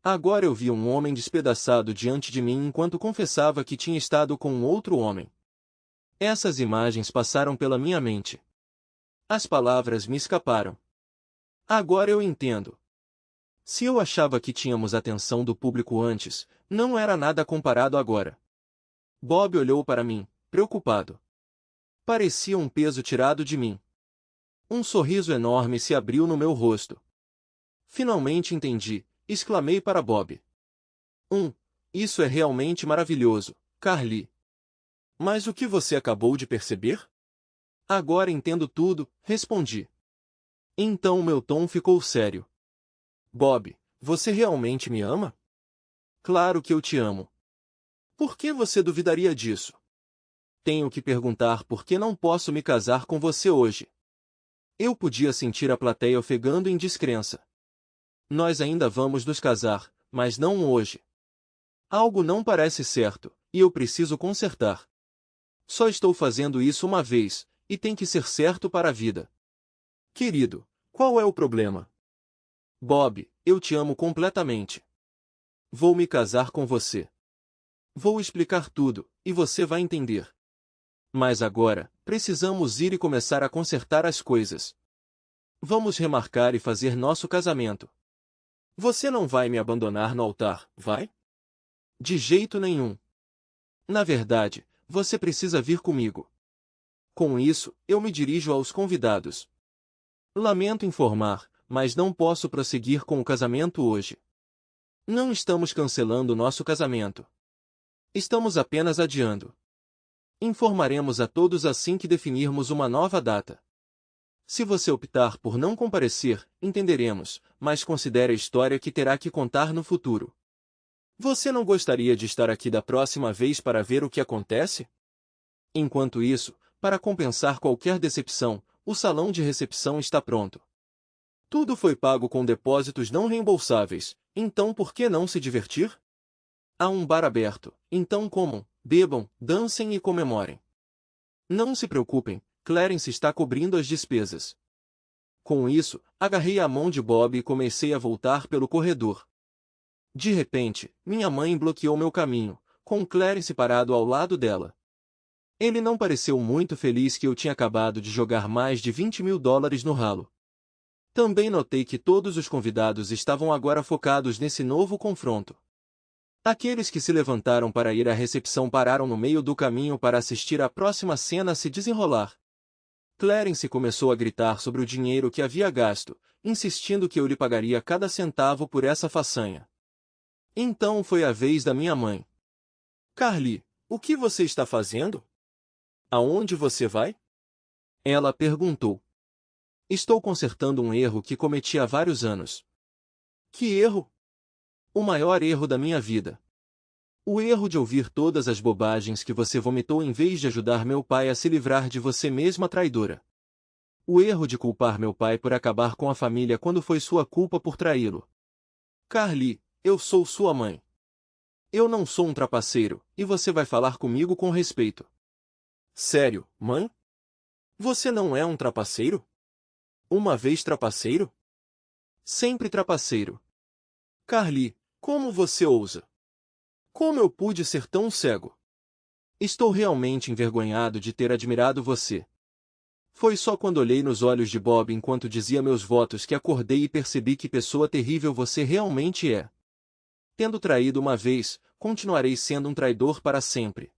Agora eu vi um homem despedaçado diante de mim enquanto confessava que tinha estado com um outro homem. Essas imagens passaram pela minha mente. As palavras me escaparam. Agora eu entendo. Se eu achava que tínhamos atenção do público antes, não era nada comparado agora. Bob olhou para mim, preocupado. Parecia um peso tirado de mim. Um sorriso enorme se abriu no meu rosto. Finalmente entendi, exclamei para Bob. Isso é realmente maravilhoso, Carly. Mas o que você acabou de perceber? Agora entendo tudo, respondi. Então meu tom ficou sério. Bob, você realmente me ama? Claro que eu te amo. Por que você duvidaria disso? Tenho que perguntar por que não posso me casar com você hoje. Eu podia sentir a plateia ofegando em descrença. Nós ainda vamos nos casar, mas não hoje. Algo não parece certo, e eu preciso consertar. Só estou fazendo isso uma vez, e tem que ser certo para a vida. Querido, qual é o problema? Bob, eu te amo completamente. Vou me casar com você. Vou explicar tudo, e você vai entender. Mas agora, precisamos ir e começar a consertar as coisas. Vamos remarcar e fazer nosso casamento. Você não vai me abandonar no altar, vai? De jeito nenhum. Na verdade, você precisa vir comigo. Com isso, eu me dirijo aos convidados. Lamento informar, mas não posso prosseguir com o casamento hoje. Não estamos cancelando nosso casamento. Estamos apenas adiando. Informaremos a todos assim que definirmos uma nova data. Se você optar por não comparecer, entenderemos, mas considere a história que terá que contar no futuro. Você não gostaria de estar aqui da próxima vez para ver o que acontece? Enquanto isso, para compensar qualquer decepção, o salão de recepção está pronto. Tudo foi pago com depósitos não reembolsáveis, então por que não se divertir? Há um bar aberto, então comam, bebam, dancem e comemorem. Não se preocupem, Clarence está cobrindo as despesas. Com isso, agarrei a mão de Bob e comecei a voltar pelo corredor. De repente, minha mãe bloqueou meu caminho, com Clarence parado ao lado dela. Ele não pareceu muito feliz que eu tinha acabado de jogar mais de $20.000 no ralo. Também notei que todos os convidados estavam agora focados nesse novo confronto. Aqueles que se levantaram para ir à recepção pararam no meio do caminho para assistir à próxima cena se desenrolar. Clarence começou a gritar sobre o dinheiro que havia gasto, insistindo que eu lhe pagaria cada centavo por essa façanha. Então foi a vez da minha mãe. Carly, o que você está fazendo? Aonde você vai? Ela perguntou. Estou consertando um erro que cometi há vários anos. Que erro? O maior erro da minha vida. O erro de ouvir todas as bobagens que você vomitou em vez de ajudar meu pai a se livrar de você mesma traidora. O erro de culpar meu pai por acabar com a família quando foi sua culpa por traí-lo. Carly, eu sou sua mãe. Eu não sou um trapaceiro, e você vai falar comigo com respeito. Sério, mãe? Você não é um trapaceiro? Uma vez trapaceiro? Sempre trapaceiro. Carly, como você ousa? Como eu pude ser tão cego? Estou realmente envergonhado de ter admirado você. Foi só quando olhei nos olhos de Bob enquanto dizia meus votos que acordei e percebi que pessoa terrível você realmente é. Tendo traído uma vez, continuarei sendo um traidor para sempre.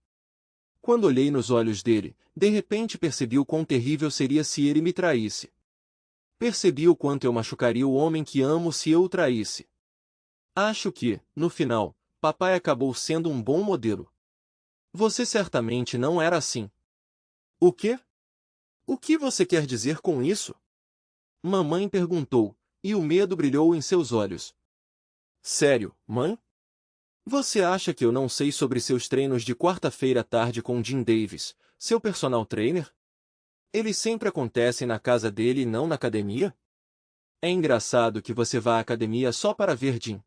Quando olhei nos olhos dele, de repente percebi o quão terrível seria se ele me traísse. Percebi o quanto eu machucaria o homem que amo se eu o traísse. Acho que, no final, papai acabou sendo um bom modelo. Você certamente não era assim. O quê? O que você quer dizer com isso? Mamãe perguntou, e o medo brilhou em seus olhos. Sério, mãe? Você acha que eu não sei sobre seus treinos de quarta-feira à tarde com Jim Davis, seu personal trainer? Eles sempre acontecem na casa dele e não na academia? É engraçado que você vá à academia só para ver Jim.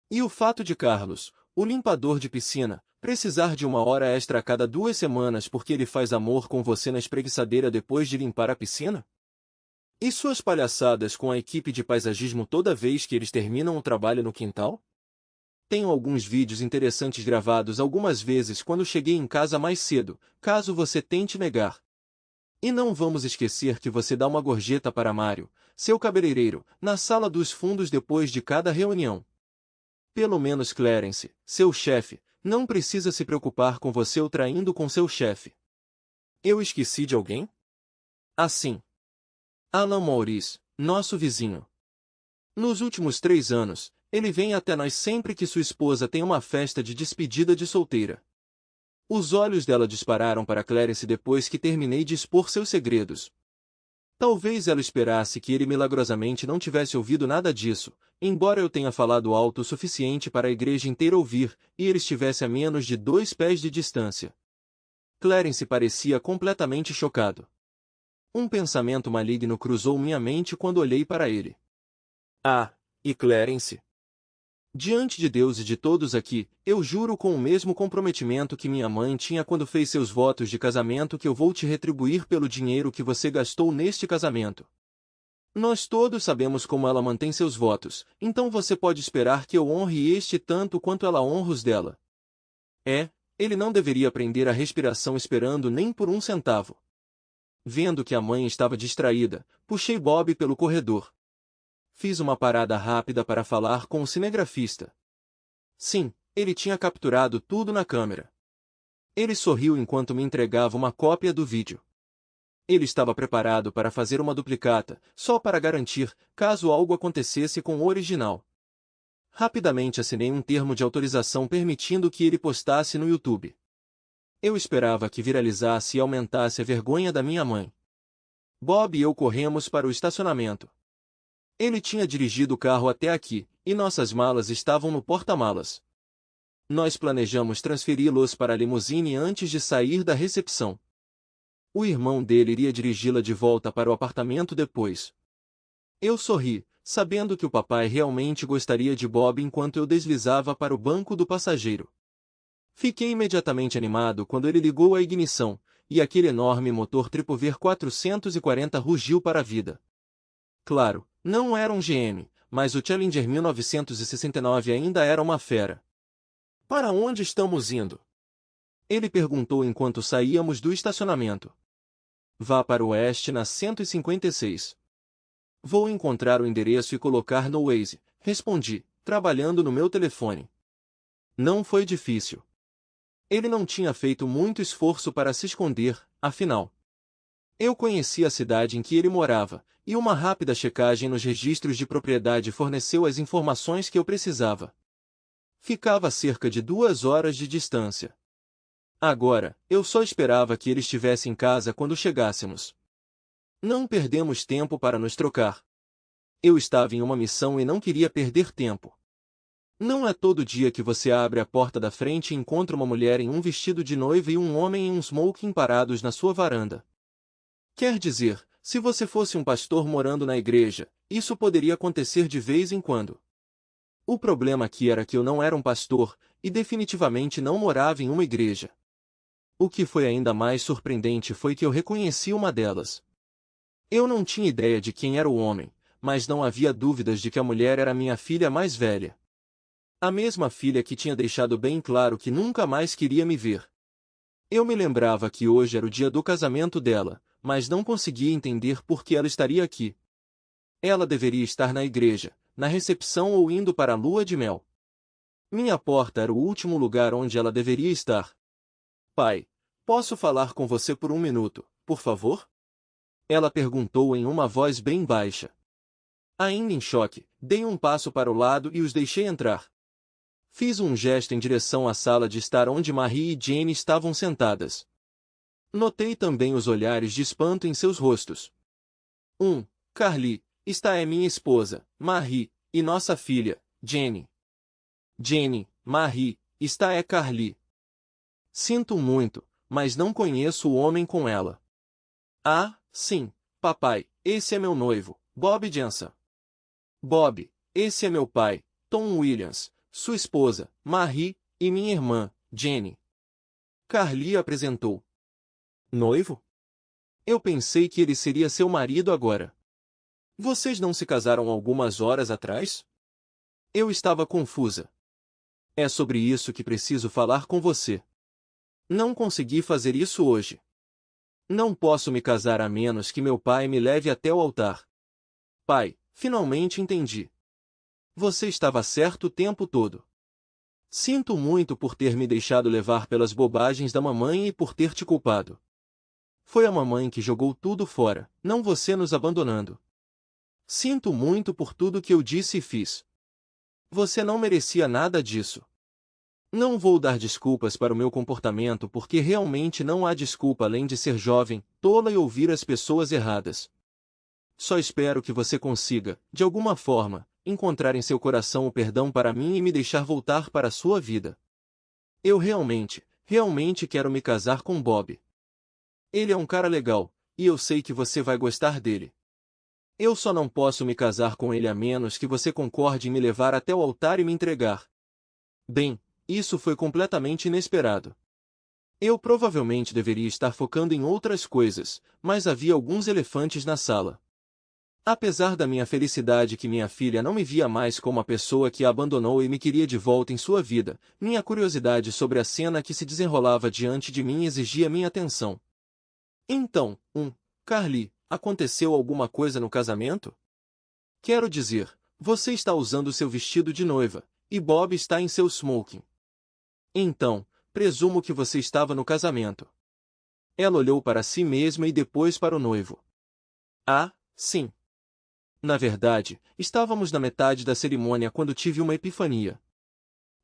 E o fato de Carlos, o limpador de piscina, precisar de 1 hora extra a cada 2 semanas porque ele faz amor com você na espreguiçadeira depois de limpar a piscina? E suas palhaçadas com a equipe de paisagismo toda vez que eles terminam o trabalho no quintal? Tenho alguns vídeos interessantes gravados algumas vezes quando cheguei em casa mais cedo, caso você tente negar. E não vamos esquecer que você dá uma gorjeta para Mário, seu cabeleireiro, na sala dos fundos depois de cada reunião. Pelo menos Clarence, seu chefe, não precisa se preocupar com você o traindo com seu chefe. Eu esqueci de alguém? Assim. Alan Maurice, nosso vizinho. Nos últimos 3 anos, ele vem até nós sempre que sua esposa tem uma festa de despedida de solteira. Os olhos dela dispararam para Clarence depois que terminei de expor seus segredos. Talvez ela esperasse que ele milagrosamente não tivesse ouvido nada disso, embora eu tenha falado alto o suficiente para a igreja inteira ouvir, e ele estivesse a menos de 2 pés de distância. Clarence parecia completamente chocado. Um pensamento maligno cruzou minha mente quando olhei para ele. Ah, e Clarence? Diante de Deus e de todos aqui, eu juro com o mesmo comprometimento que minha mãe tinha quando fez seus votos de casamento que eu vou te retribuir pelo dinheiro que você gastou neste casamento. Nós todos sabemos como ela mantém seus votos, então você pode esperar que eu honre este tanto quanto ela honra os dela. Ele não deveria prender a respiração esperando nem por 1 centavo. Vendo que a mãe estava distraída, puxei Bob pelo corredor. Fiz uma parada rápida para falar com o cinegrafista. Sim, ele tinha capturado tudo na câmera. Ele sorriu enquanto me entregava uma cópia do vídeo. Ele estava preparado para fazer uma duplicata, só para garantir, caso algo acontecesse com o original. Rapidamente assinei um termo de autorização permitindo que ele postasse no YouTube. Eu esperava que viralizasse e aumentasse a vergonha da minha mãe. Bob e eu corremos para o estacionamento. Ele tinha dirigido o carro até aqui, e nossas malas estavam no porta-malas. Nós planejamos transferi-los para a limusine antes de sair da recepção. O irmão dele iria dirigi-la de volta para o apartamento depois. Eu sorri, sabendo que o papai realmente gostaria de Bob enquanto eu deslizava para o banco do passageiro. Fiquei imediatamente animado quando ele ligou a ignição, e aquele enorme motor Tripover 440 rugiu para a vida. Claro, não era um GM, mas o Challenger 1969 ainda era uma fera. Para onde estamos indo? Ele perguntou enquanto saíamos do estacionamento. Vá para o oeste na 156. Vou encontrar o endereço e colocar no Waze, respondi, trabalhando no meu telefone. Não foi difícil. Ele não tinha feito muito esforço para se esconder, afinal. Eu conhecia a cidade em que ele morava, e uma rápida checagem nos registros de propriedade forneceu as informações que eu precisava. Ficava a cerca de 2 horas de distância. Agora, eu só esperava que ele estivesse em casa quando chegássemos. Não perdemos tempo para nos trocar. Eu estava em uma missão e não queria perder tempo. Não é todo dia que você abre a porta da frente e encontra uma mulher em um vestido de noiva e um homem em um smoking parados na sua varanda. Quer dizer, se você fosse um pastor morando na igreja, isso poderia acontecer de vez em quando. O problema aqui era que eu não era um pastor, e definitivamente não morava em uma igreja. O que foi ainda mais surpreendente foi que eu reconheci uma delas. Eu não tinha ideia de quem era o homem, mas não havia dúvidas de que a mulher era minha filha mais velha. A mesma filha que tinha deixado bem claro que nunca mais queria me ver. Eu me lembrava que hoje era o dia do casamento dela, mas não conseguia entender por que ela estaria aqui. Ela deveria estar na igreja, na recepção ou indo para a lua de mel. Minha porta era o último lugar onde ela deveria estar. Pai, posso falar com você por 1 minuto, por favor? Ela perguntou em uma voz bem baixa. Ainda em choque, dei um passo para o lado e os deixei entrar. Fiz um gesto em direção à sala de estar onde Marie e Jane estavam sentadas. Notei também os olhares de espanto em seus rostos. Carly, esta é minha esposa, Marie, e nossa filha, Jane. Jane, Marie, esta é Carly. Sinto muito, mas não conheço o homem com ela. Ah, sim, papai, esse é meu noivo, Bob Jansen. Bob, esse é meu pai, Tom Williams, sua esposa, Marie, e minha irmã, Jane. Carly apresentou. Noivo? Eu pensei que ele seria seu marido agora. Vocês não se casaram algumas horas atrás? Eu estava confusa. É sobre isso que preciso falar com você. Não consegui fazer isso hoje. Não posso me casar a menos que meu pai me leve até o altar. Pai, finalmente entendi. Você estava certo o tempo todo. Sinto muito por ter me deixado levar pelas bobagens da mamãe e por ter te culpado. Foi a mamãe que jogou tudo fora, não você nos abandonando. Sinto muito por tudo que eu disse e fiz. Você não merecia nada disso. Não vou dar desculpas para o meu comportamento porque realmente não há desculpa além de ser jovem, tola e ouvir as pessoas erradas. Só espero que você consiga, de alguma forma, encontrar em seu coração o perdão para mim e me deixar voltar para a sua vida. Eu realmente quero me casar com Bob. Ele é um cara legal, e eu sei que você vai gostar dele. Eu só não posso me casar com ele a menos que você concorde em me levar até o altar e me entregar. Bem, isso foi completamente inesperado. Eu provavelmente deveria estar focando em outras coisas, mas havia alguns elefantes na sala. Apesar da minha felicidade que minha filha não me via mais como a pessoa que a abandonou e me queria de volta em sua vida, minha curiosidade sobre a cena que se desenrolava diante de mim exigia minha atenção. Então, Carly, aconteceu alguma coisa no casamento? Quero dizer, você está usando seu vestido de noiva, e Bob está em seu smoking. Então, presumo que você estava no casamento. Ela olhou para si mesma e depois para o noivo. Ah, sim. Na verdade, estávamos na metade da cerimônia quando tive uma epifania.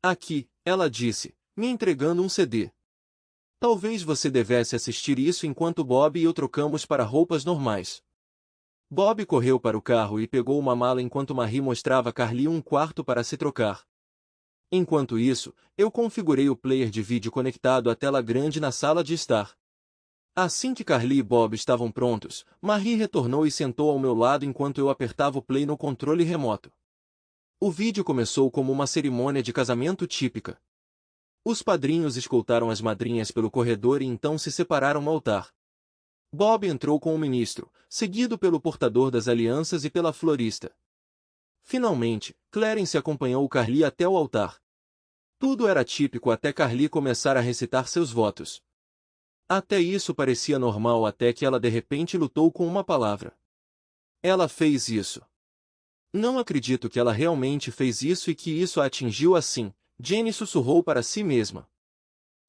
Aqui, ela disse, me entregando um CD. Talvez você devesse assistir isso enquanto Bob e eu trocamos para roupas normais. Bob correu para o carro e pegou uma mala enquanto Marie mostrava a Carly um quarto para se trocar. Enquanto isso, eu configurei o player de vídeo conectado à tela grande na sala de estar. Assim que Carly e Bob estavam prontos, Marie retornou e sentou ao meu lado enquanto eu apertava o play no controle remoto. O vídeo começou como uma cerimônia de casamento típica. Os padrinhos escoltaram as madrinhas pelo corredor e então se separaram no altar. Bob entrou com o ministro, seguido pelo portador das alianças e pela florista. Finalmente, Clarence acompanhou Carly até o altar. Tudo era típico até Carly começar a recitar seus votos. Até isso parecia normal até que ela de repente lutou com uma palavra. Ela fez isso. Não acredito que ela realmente fez isso e que isso a atingiu assim, Jenny sussurrou para si mesma.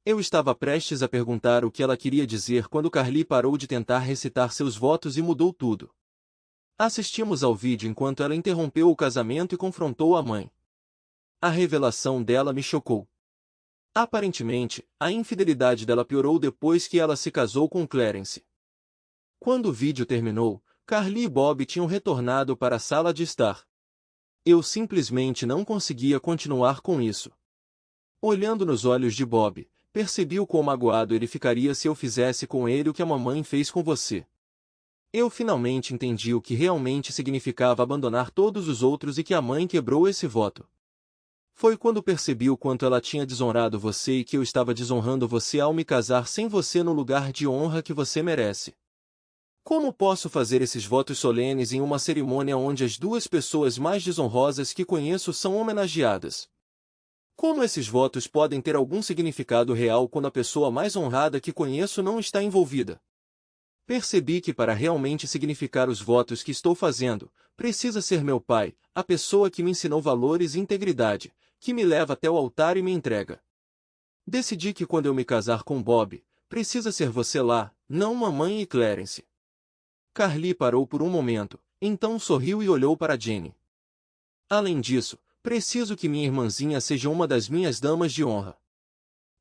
Eu estava prestes a perguntar o que ela queria dizer quando Carly parou de tentar recitar seus votos e mudou tudo. Assistimos ao vídeo enquanto ela interrompeu o casamento e confrontou a mãe. A revelação dela me chocou. Aparentemente, a infidelidade dela piorou depois que ela se casou com Clarence. Quando o vídeo terminou, Carly e Bob tinham retornado para a sala de estar. Eu simplesmente não conseguia continuar com isso. Olhando nos olhos de Bob, percebi o quão magoado ele ficaria se eu fizesse com ele o que a mamãe fez com você. Eu finalmente entendi o que realmente significava abandonar todos os outros e que a mãe quebrou esse voto. Foi quando percebi o quanto ela tinha desonrado você e que eu estava desonrando você ao me casar sem você no lugar de honra que você merece. Como posso fazer esses votos solenes em uma cerimônia onde as duas pessoas mais desonrosas que conheço são homenageadas? Como esses votos podem ter algum significado real quando a pessoa mais honrada que conheço não está envolvida? Percebi que para realmente significar os votos que estou fazendo, precisa ser meu pai, a pessoa que me ensinou valores e integridade, que me leva até o altar e me entrega. Decidi que quando eu me casar com Bob, precisa ser você lá, não mamãe e Clarence. Carly parou por um momento, então sorriu e olhou para Jenny. Além disso, preciso que minha irmãzinha seja uma das minhas damas de honra.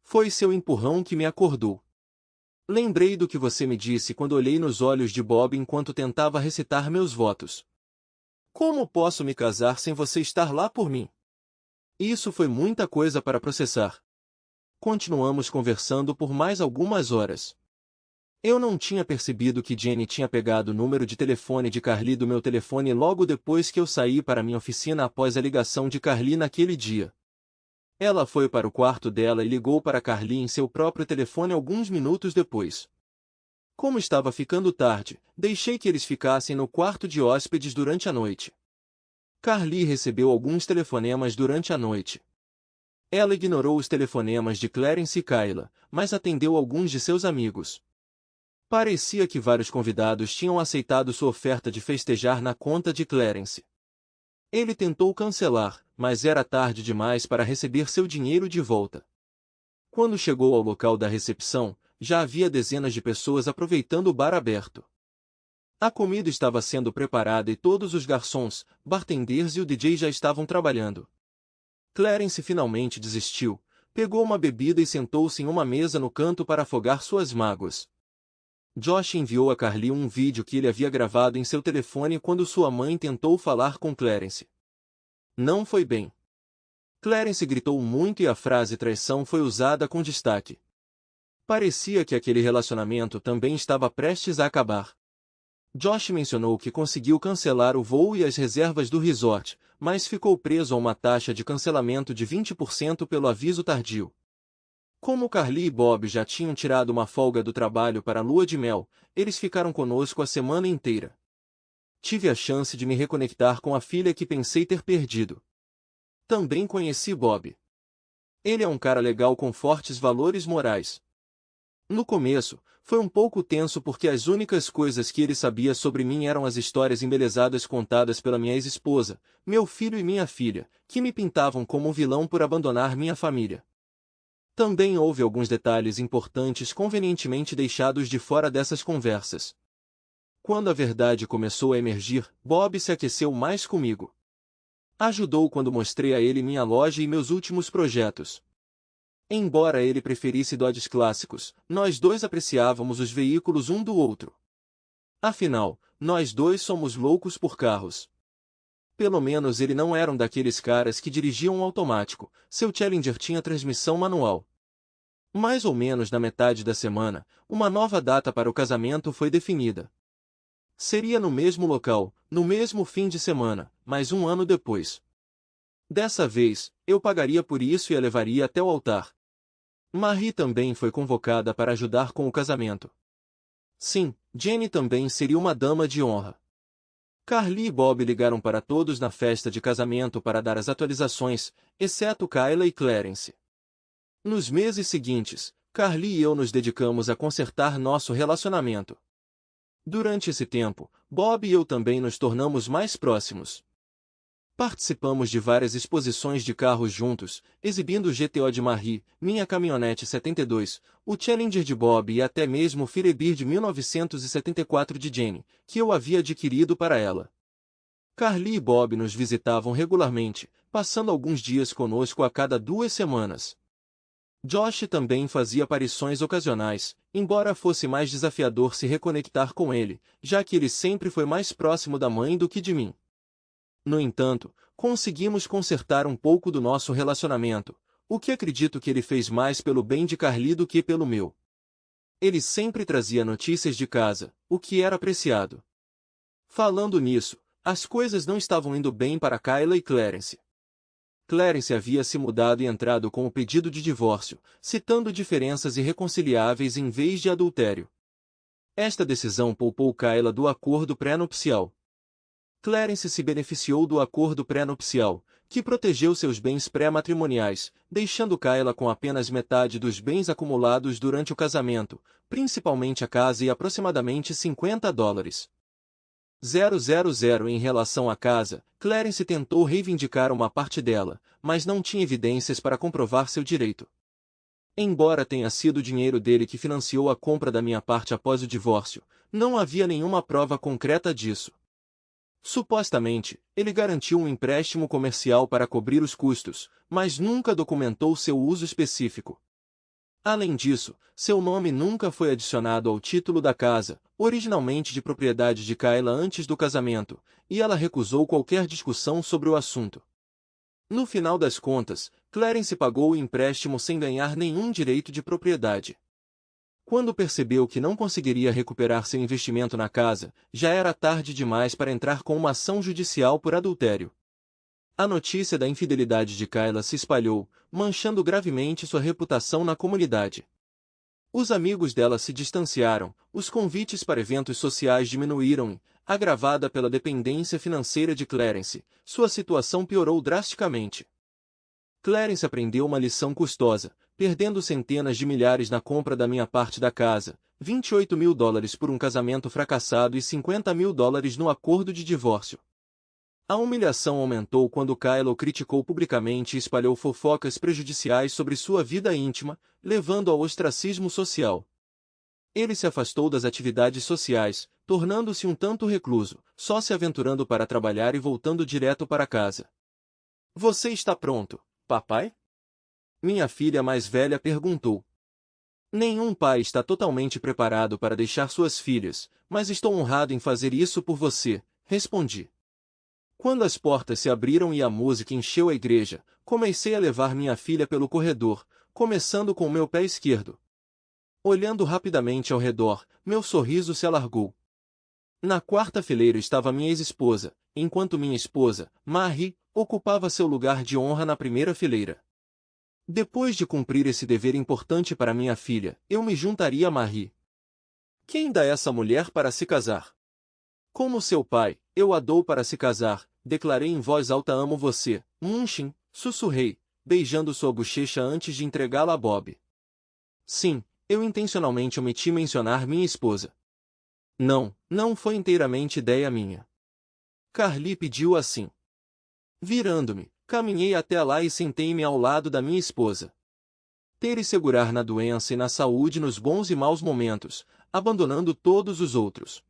Foi seu empurrão que me acordou. Lembrei do que você me disse quando olhei nos olhos de Bob enquanto tentava recitar meus votos. Como posso me casar sem você estar lá por mim? Isso foi muita coisa para processar. Continuamos conversando por mais algumas horas. Eu não tinha percebido que Jenny tinha pegado o número de telefone de Carly do meu telefone logo depois que eu saí para minha oficina após a ligação de Carly naquele dia. Ela foi para o quarto dela e ligou para Carly em seu próprio telefone alguns minutos depois. Como estava ficando tarde, deixei que eles ficassem no quarto de hóspedes durante a noite. Carly recebeu alguns telefonemas durante a noite. Ela ignorou os telefonemas de Clarence e Kayla, mas atendeu alguns de seus amigos. Parecia que vários convidados tinham aceitado sua oferta de festejar na conta de Clarence. Ele tentou cancelar, mas era tarde demais para receber seu dinheiro de volta. Quando chegou ao local da recepção, já havia dezenas de pessoas aproveitando o bar aberto. A comida estava sendo preparada e todos os garçons, bartenders e o DJ já estavam trabalhando. Clarence finalmente desistiu, pegou uma bebida e sentou-se em uma mesa no canto para afogar suas mágoas. Josh enviou a Carly um vídeo que ele havia gravado em seu telefone quando sua mãe tentou falar com Clarence. Não foi bem. Clarence gritou muito e a frase traição foi usada com destaque. Parecia que aquele relacionamento também estava prestes a acabar. Josh mencionou que conseguiu cancelar o voo e as reservas do resort, mas ficou preso a uma taxa de cancelamento de 20% pelo aviso tardio. Como Carly e Bob já tinham tirado uma folga do trabalho para a lua de mel, eles ficaram conosco a semana inteira. Tive a chance de me reconectar com a filha que pensei ter perdido. Também conheci Bob. Ele é um cara legal com fortes valores morais. No começo, foi um pouco tenso porque as únicas coisas que ele sabia sobre mim eram as histórias embelezadas contadas pela minha ex-esposa, meu filho e minha filha, que me pintavam como um vilão por abandonar minha família. Também houve alguns detalhes importantes convenientemente deixados de fora dessas conversas. Quando a verdade começou a emergir, Bob se aqueceu mais comigo. Ajudou quando mostrei a ele minha loja e meus últimos projetos. Embora ele preferisse Dodges clássicos, nós dois apreciávamos os veículos um do outro. Afinal, nós dois somos loucos por carros. Pelo menos ele não era um daqueles caras que dirigiam um automático, seu Challenger tinha transmissão manual. Mais ou menos na metade da semana, uma nova data para o casamento foi definida. Seria no mesmo local, no mesmo fim de semana, mas um ano depois. Dessa vez, eu pagaria por isso e a levaria até o altar. Marie também foi convocada para ajudar com o casamento. Sim, Jenny também seria uma dama de honra. Carly e Bob ligaram para todos na festa de casamento para dar as atualizações, exceto Kayla e Clarence. Nos meses seguintes, Carly e eu nos dedicamos a consertar nosso relacionamento. Durante esse tempo, Bob e eu também nos tornamos mais próximos. Participamos de várias exposições de carros juntos, exibindo o GTO de Marie, minha caminhonete 72, o Challenger de Bob e até mesmo o Firebird 1974 de Jenny, que eu havia adquirido para ela. Carly e Bob nos visitavam regularmente, passando alguns dias conosco a cada 2 semanas. Josh também fazia aparições ocasionais, embora fosse mais desafiador se reconectar com ele, já que ele sempre foi mais próximo da mãe do que de mim. No entanto, conseguimos consertar um pouco do nosso relacionamento, o que acredito que ele fez mais pelo bem de Carly do que pelo meu. Ele sempre trazia notícias de casa, o que era apreciado. Falando nisso, as coisas não estavam indo bem para Kayla e Clarence. Clarence havia se mudado e entrado com o pedido de divórcio, citando diferenças irreconciliáveis em vez de adultério. Esta decisão poupou Kayla do acordo pré-nupcial. Clarence se beneficiou do acordo pré-nupcial, que protegeu seus bens pré-matrimoniais, deixando Kayla com apenas metade dos bens acumulados durante o casamento, principalmente a casa e aproximadamente $50. Em relação à casa, Clarence tentou reivindicar uma parte dela, mas não tinha evidências para comprovar seu direito. Embora tenha sido o dinheiro dele que financiou a compra da minha parte após o divórcio, não havia nenhuma prova concreta disso. Supostamente, ele garantiu um empréstimo comercial para cobrir os custos, mas nunca documentou seu uso específico. Além disso, seu nome nunca foi adicionado ao título da casa, originalmente de propriedade de Kayla antes do casamento, e ela recusou qualquer discussão sobre o assunto. No final das contas, Clarence pagou o empréstimo sem ganhar nenhum direito de propriedade. Quando percebeu que não conseguiria recuperar seu investimento na casa, já era tarde demais para entrar com uma ação judicial por adultério. A notícia da infidelidade de Kayla se espalhou, manchando gravemente sua reputação na comunidade. Os amigos dela se distanciaram, os convites para eventos sociais diminuíram e, agravada pela dependência financeira de Clarence, sua situação piorou drasticamente. Clarence aprendeu uma lição custosa, perdendo centenas de milhares na compra da minha parte da casa, $28.000 por um casamento fracassado e $50.000 no acordo de divórcio. A humilhação aumentou quando Kyle o criticou publicamente e espalhou fofocas prejudiciais sobre sua vida íntima, levando ao ostracismo social. Ele se afastou das atividades sociais, tornando-se um tanto recluso, só se aventurando para trabalhar e voltando direto para casa. Você está pronto, papai? Minha filha mais velha perguntou. Nenhum pai está totalmente preparado para deixar suas filhas, mas estou honrado em fazer isso por você, respondi. Quando as portas se abriram e a música encheu a igreja, comecei a levar minha filha pelo corredor, começando com o meu pé esquerdo. Olhando rapidamente ao redor, meu sorriso se alargou. Na quarta fileira estava minha ex-esposa, enquanto minha esposa, Marie, ocupava seu lugar de honra na primeira fileira. Depois de cumprir esse dever importante para minha filha, eu me juntaria a Marie. Quem dá essa mulher para se casar? Como seu pai, eu a dou para se casar, declarei em voz alta: amo você, Munshin, sussurrei, beijando sua bochecha antes de entregá-la a Bob. Sim, eu intencionalmente omiti mencionar minha esposa. Não foi inteiramente ideia minha. Carly pediu assim. Virando-me, caminhei até lá e sentei-me ao lado da minha esposa. Ter e segurar na doença e na saúde nos bons e maus momentos, abandonando todos os outros.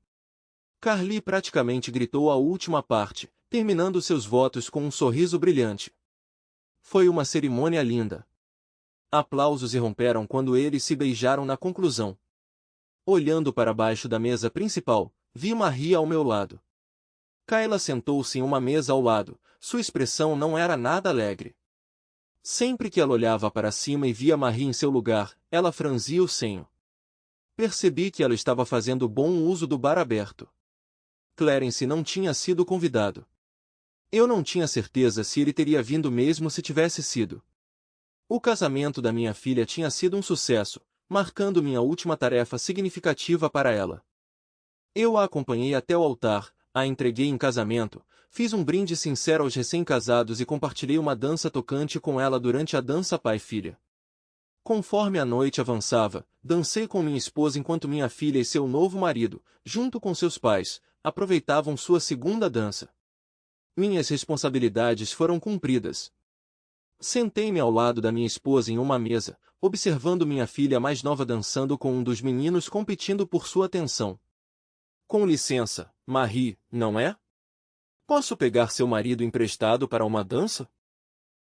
Carly praticamente gritou a última parte, terminando seus votos com um sorriso brilhante. Foi uma cerimônia linda. Aplausos irromperam quando eles se beijaram na conclusão. Olhando para baixo da mesa principal, vi Marie ao meu lado. Kayla sentou-se em uma mesa ao lado, sua expressão não era nada alegre. Sempre que ela olhava para cima e via Marie em seu lugar, ela franzia o senho. Percebi que ela estava fazendo bom uso do bar aberto. Clarence não tinha sido convidado. Eu não tinha certeza se ele teria vindo mesmo se tivesse sido. O casamento da minha filha tinha sido um sucesso, marcando minha última tarefa significativa para ela. Eu a acompanhei até o altar, a entreguei em casamento, fiz um brinde sincero aos recém-casados e compartilhei uma dança tocante com ela durante a dança pai-filha. Conforme a noite avançava, dancei com minha esposa enquanto minha filha e seu novo marido, junto com seus pais, aproveitavam sua segunda dança. Minhas responsabilidades foram cumpridas. Sentei-me ao lado da minha esposa em uma mesa, observando minha filha mais nova dançando com um dos meninos competindo por sua atenção. Com licença, Marie, não é? Posso pegar seu marido emprestado para uma dança?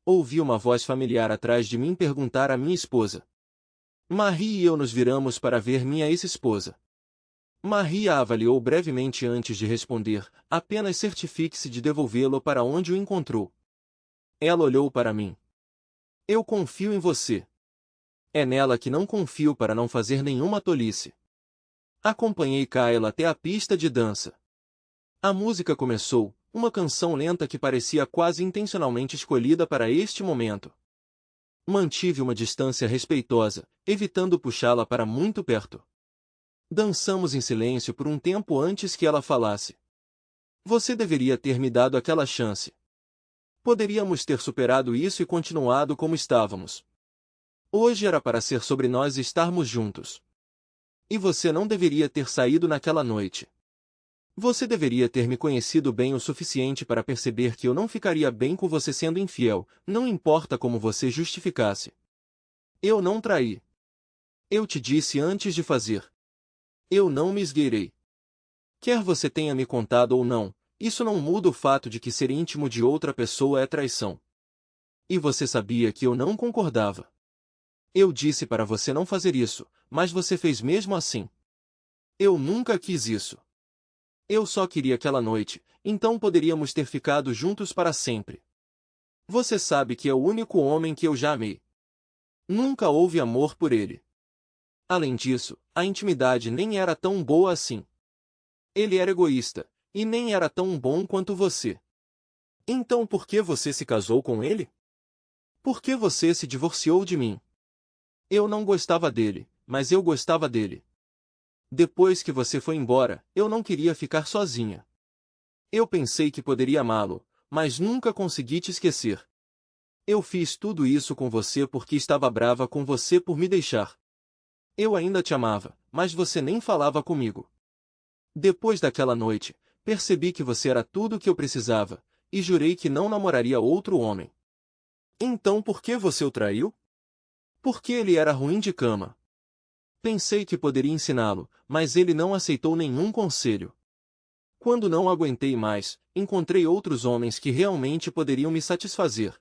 Ouvi uma voz familiar atrás de mim perguntar à minha esposa. Marie e eu nos viramos para ver minha ex-esposa. Marie a avaliou brevemente antes de responder, apenas certifique-se de devolvê-lo para onde o encontrou. Ela olhou para mim. Eu confio em você. É nela que não confio para não fazer nenhuma tolice. Acompanhei Kayla até a pista de dança. A música começou, uma canção lenta que parecia quase intencionalmente escolhida para este momento. Mantive uma distância respeitosa, evitando puxá-la para muito perto. Dançamos em silêncio por um tempo antes que ela falasse. Você deveria ter me dado aquela chance. Poderíamos ter superado isso e continuado como estávamos. Hoje era para ser sobre nós estarmos juntos. E você não deveria ter saído naquela noite. Você deveria ter me conhecido bem o suficiente para perceber que eu não ficaria bem com você sendo infiel, não importa como você justificasse. Eu não traí. Eu te disse antes de fazer. Eu não me esgueirei. Quer você tenha me contado ou não, isso não muda o fato de que ser íntimo de outra pessoa é traição. E você sabia que eu não concordava. Eu disse para você não fazer isso, mas você fez mesmo assim. Eu nunca quis isso. Eu só queria aquela noite, então poderíamos ter ficado juntos para sempre. Você sabe que é o único homem que eu já amei. Nunca houve amor por ele. Além disso, a intimidade nem era tão boa assim. Ele era egoísta, e nem era tão bom quanto você. Então por que você se casou com ele? Por que você se divorciou de mim? Eu não gostava dele, mas eu gostava dele. Depois que você foi embora, eu não queria ficar sozinha. Eu pensei que poderia amá-lo, mas nunca consegui te esquecer. Eu fiz tudo isso com você porque estava brava com você por me deixar. Eu ainda te amava, mas você nem falava comigo. Depois daquela noite, percebi que você era tudo o que eu precisava, e jurei que não namoraria outro homem. Então por que você o traiu? Porque ele era ruim de cama. Pensei que poderia ensiná-lo, mas ele não aceitou nenhum conselho. Quando não aguentei mais, encontrei outros homens que realmente poderiam me satisfazer.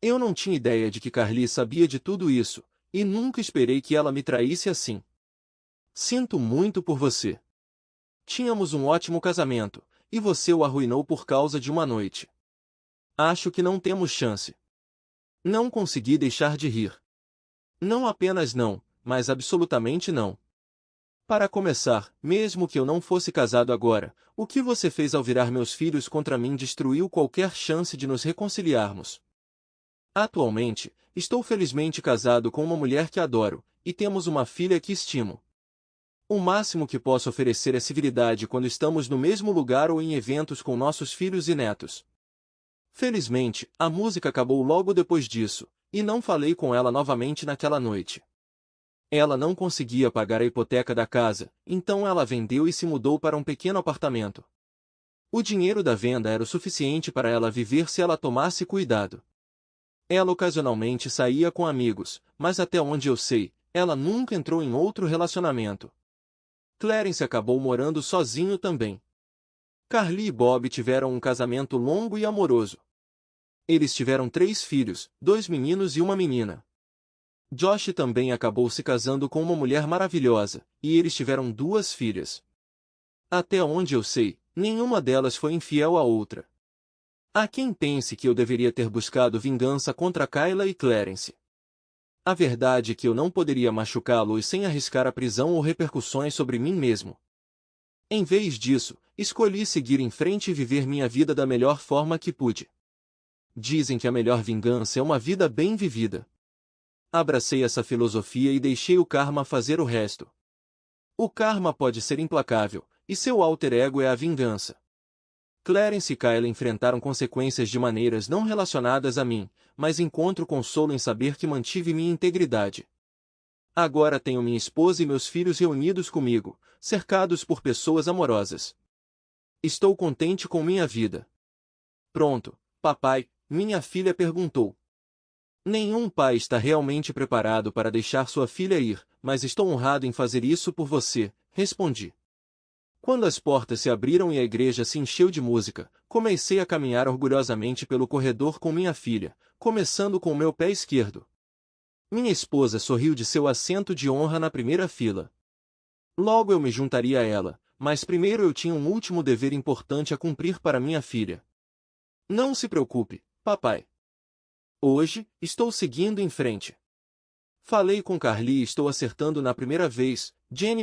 Eu não tinha ideia de que Carly sabia de tudo isso, e nunca esperei que ela me traísse assim. Sinto muito por você. Tínhamos um ótimo casamento, e você o arruinou por causa de uma noite. Acho que não temos chance. Não consegui deixar de rir. Não apenas não, mas absolutamente não. Para começar, mesmo que eu não fosse casado agora, o que você fez ao virar meus filhos contra mim destruiu qualquer chance de nos reconciliarmos. Atualmente, estou felizmente casado com uma mulher que adoro, e temos uma filha que estimo. O máximo que posso oferecer é civilidade quando estamos no mesmo lugar ou em eventos com nossos filhos e netos. Felizmente, a música acabou logo depois disso, e não falei com ela novamente naquela noite. Ela não conseguia pagar a hipoteca da casa, então ela vendeu e se mudou para um pequeno apartamento. O dinheiro da venda era o suficiente para ela viver se ela tomasse cuidado. Ela ocasionalmente saía com amigos, mas até onde eu sei, ela nunca entrou em outro relacionamento. Clarence acabou morando sozinho também. Carly e Bob tiveram um casamento longo e amoroso. Eles tiveram 3 filhos, 2 meninos e uma menina. Josh também acabou se casando com uma mulher maravilhosa, e eles tiveram 2 filhas. Até onde eu sei, nenhuma delas foi infiel à outra. Há quem pense que eu deveria ter buscado vingança contra Kyla e Clarence. A verdade é que eu não poderia machucá-los sem arriscar a prisão ou repercussões sobre mim mesmo. Em vez disso, escolhi seguir em frente e viver minha vida da melhor forma que pude. Dizem que a melhor vingança é uma vida bem vivida. Abracei essa filosofia e deixei o karma fazer o resto. O karma pode ser implacável, e seu alter ego é a vingança. Clarence e Kyla enfrentaram consequências de maneiras não relacionadas a mim, mas encontro consolo em saber que mantive minha integridade. Agora tenho minha esposa e meus filhos reunidos comigo, cercados por pessoas amorosas. Estou contente com minha vida. Pronto, papai, minha filha perguntou. Nenhum pai está realmente preparado para deixar sua filha ir, mas estou honrado em fazer isso por você, respondi. Quando as portas se abriram e a igreja se encheu de música, comecei a caminhar orgulhosamente pelo corredor com minha filha, começando com meu pé esquerdo. Minha esposa sorriu de seu assento de honra na primeira fila. Logo eu me juntaria a ela, mas primeiro eu tinha um último dever importante a cumprir para minha filha. Não se preocupe, papai. Hoje, estou seguindo em frente. Falei com Carly e estou acertando na primeira vez, Jenny